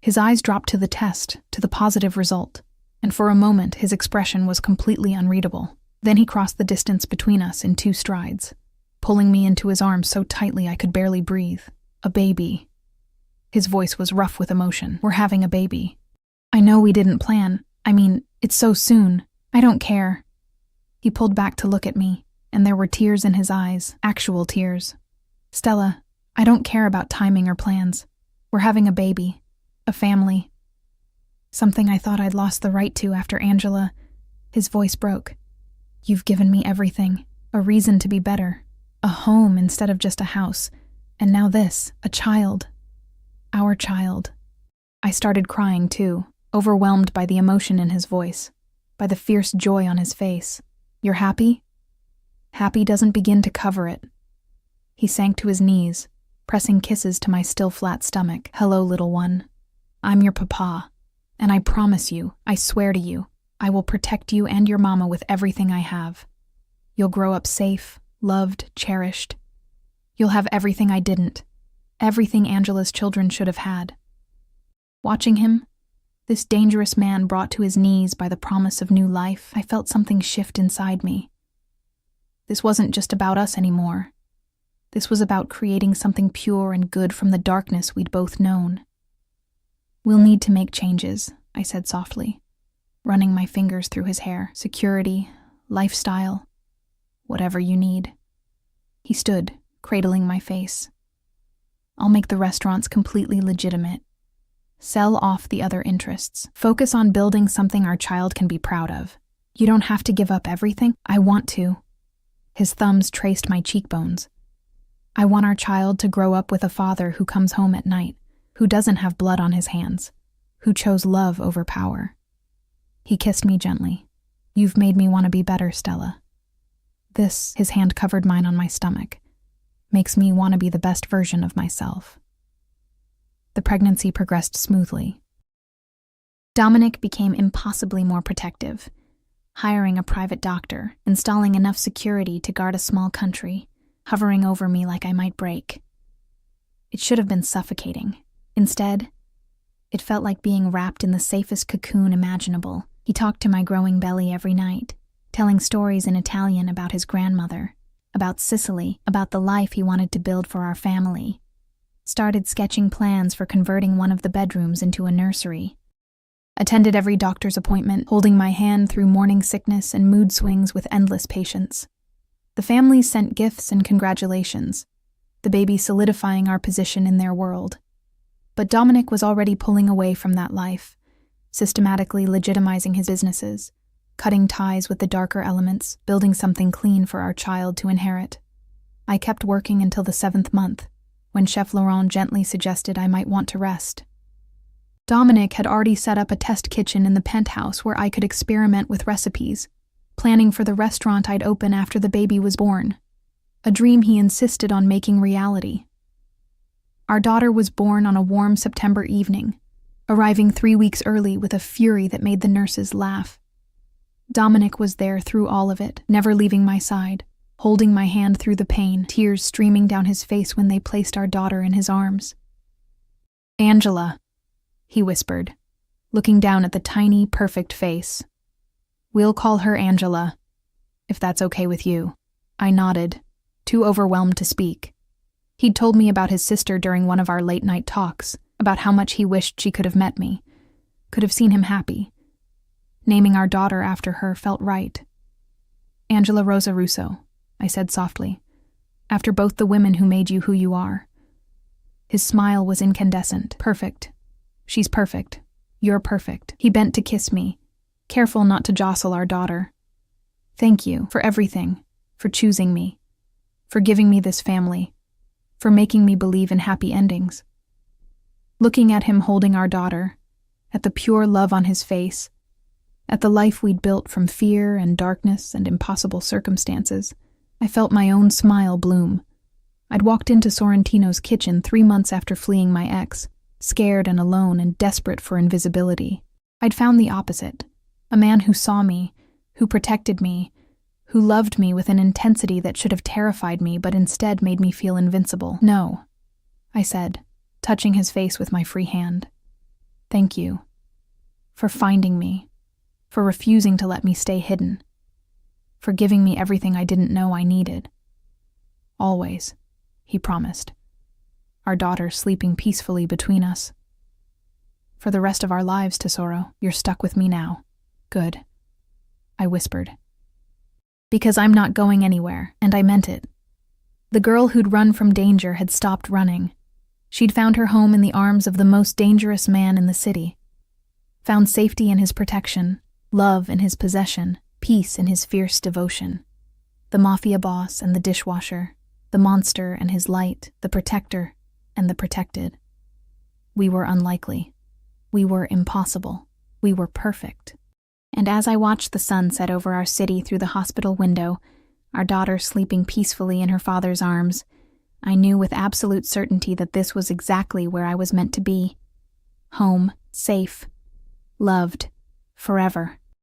His eyes dropped to the test, to the positive result, and for a moment his expression was completely unreadable. Then he crossed the distance between us in 2 strides, pulling me into his arms so tightly I could barely breathe. "A baby." His voice was rough with emotion. "We're having a baby. I know we didn't plan. I mean, it's so soon. I don't care." He pulled back to look at me, and there were tears in his eyes, actual tears. "Stella, I don't care about timing or plans. We're having a baby. A family. Something I thought I'd lost the right to after Angela." His voice broke. "You've given me everything. A reason to be better. A home instead of just a house. And now this, a child. Our child." I started crying too, overwhelmed by the emotion in his voice, by the fierce joy on his face. "You're happy?" "Happy doesn't begin to cover it." He sank to his knees, pressing kisses to my still flat stomach. "Hello, little one. I'm your papa, and I promise you, I swear to you, I will protect you and your mama with everything I have. You'll grow up safe, loved, cherished. You'll have everything I didn't, everything Angela's children should have had." Watching him, this dangerous man brought to his knees by the promise of new life, I felt something shift inside me. This wasn't just about us anymore. This was about creating something pure and good from the darkness we'd both known. "We'll need to make changes," I said softly, running my fingers through his hair. "Security, lifestyle, whatever you need." He stood, cradling my face. "I'll make the restaurants completely legitimate. Sell off the other interests. Focus on building something our child can be proud of. You don't have to give up everything." "I want to." His thumbs traced my cheekbones. "I want our child to grow up with a father who comes home at night, who doesn't have blood on his hands, who chose love over power." He kissed me gently. "You've made me want to be better, Stella. This," his hand covered mine on my stomach, "makes me want to be the best version of myself." The pregnancy progressed smoothly. Dominic became impossibly more protective, hiring a private doctor, installing enough security to guard a small country, hovering over me like I might break. It should have been suffocating. Instead, it felt like being wrapped in the safest cocoon imaginable. He talked to my growing belly every night, telling stories in Italian about his grandmother, about Sicily, about the life he wanted to build for our family. Started sketching plans for converting one of the bedrooms into a nursery. Attended every doctor's appointment, holding my hand through morning sickness and mood swings with endless patience. The families sent gifts and congratulations, the baby solidifying our position in their world. But Dominic was already pulling away from that life, systematically legitimizing his businesses, cutting ties with the darker elements, building something clean for our child to inherit. I kept working until the 7th month, when Chef Laurent gently suggested I might want to rest. Dominic had already set up a test kitchen in the penthouse where I could experiment with recipes, planning for the restaurant I'd open after the baby was born, a dream he insisted on making reality. Our daughter was born on a warm September evening, arriving 3 weeks early with a fury that made the nurses laugh. Dominic was there through all of it, never leaving my side, holding my hand through the pain, tears streaming down his face when they placed our daughter in his arms. "Angela," he whispered, looking down at the tiny, perfect face. "We'll call her Angela, if that's okay with you." I nodded, too overwhelmed to speak. He'd told me about his sister during one of our late-night talks, about how much he wished she could have met me, could have seen him happy. Naming our daughter after her felt right. "Angela Rosa Russo," I said softly, "after both the women who made you who you are." His smile was incandescent. "Perfect. She's perfect. You're perfect." He bent to kiss me, careful not to jostle our daughter. "Thank you for everything, for choosing me, for giving me this family, for making me believe in happy endings." Looking at him holding our daughter, at the pure love on his face, at the life we'd built from fear and darkness and impossible circumstances, I felt my own smile bloom. I'd walked into Sorrentino's kitchen 3 months after fleeing my ex, scared and alone and desperate for invisibility. I'd found the opposite, a man who saw me, who protected me, who loved me with an intensity that should have terrified me but instead made me feel invincible. "No," I said, touching his face with my free hand. "Thank you. For finding me. For refusing to let me stay hidden. For giving me everything I didn't know I needed. Always," he promised. Our daughter sleeping peacefully between us. "For the rest of our lives, Tesoro, you're stuck with me now." "Good," I whispered. "Because I'm not going anywhere, and I meant it." The girl who'd run from danger had stopped running. She'd found her home in the arms of the most dangerous man in the city. Found safety in his protection, love in his possession, peace in his fierce devotion. The Mafia boss and the dishwasher, the monster and his light, the protector and the protected. We were unlikely. We were impossible. We were perfect. And as I watched the sun set over our city through the hospital window, our daughter sleeping peacefully in her father's arms, I knew with absolute certainty that this was exactly where I was meant to be. Home, safe, loved, forever.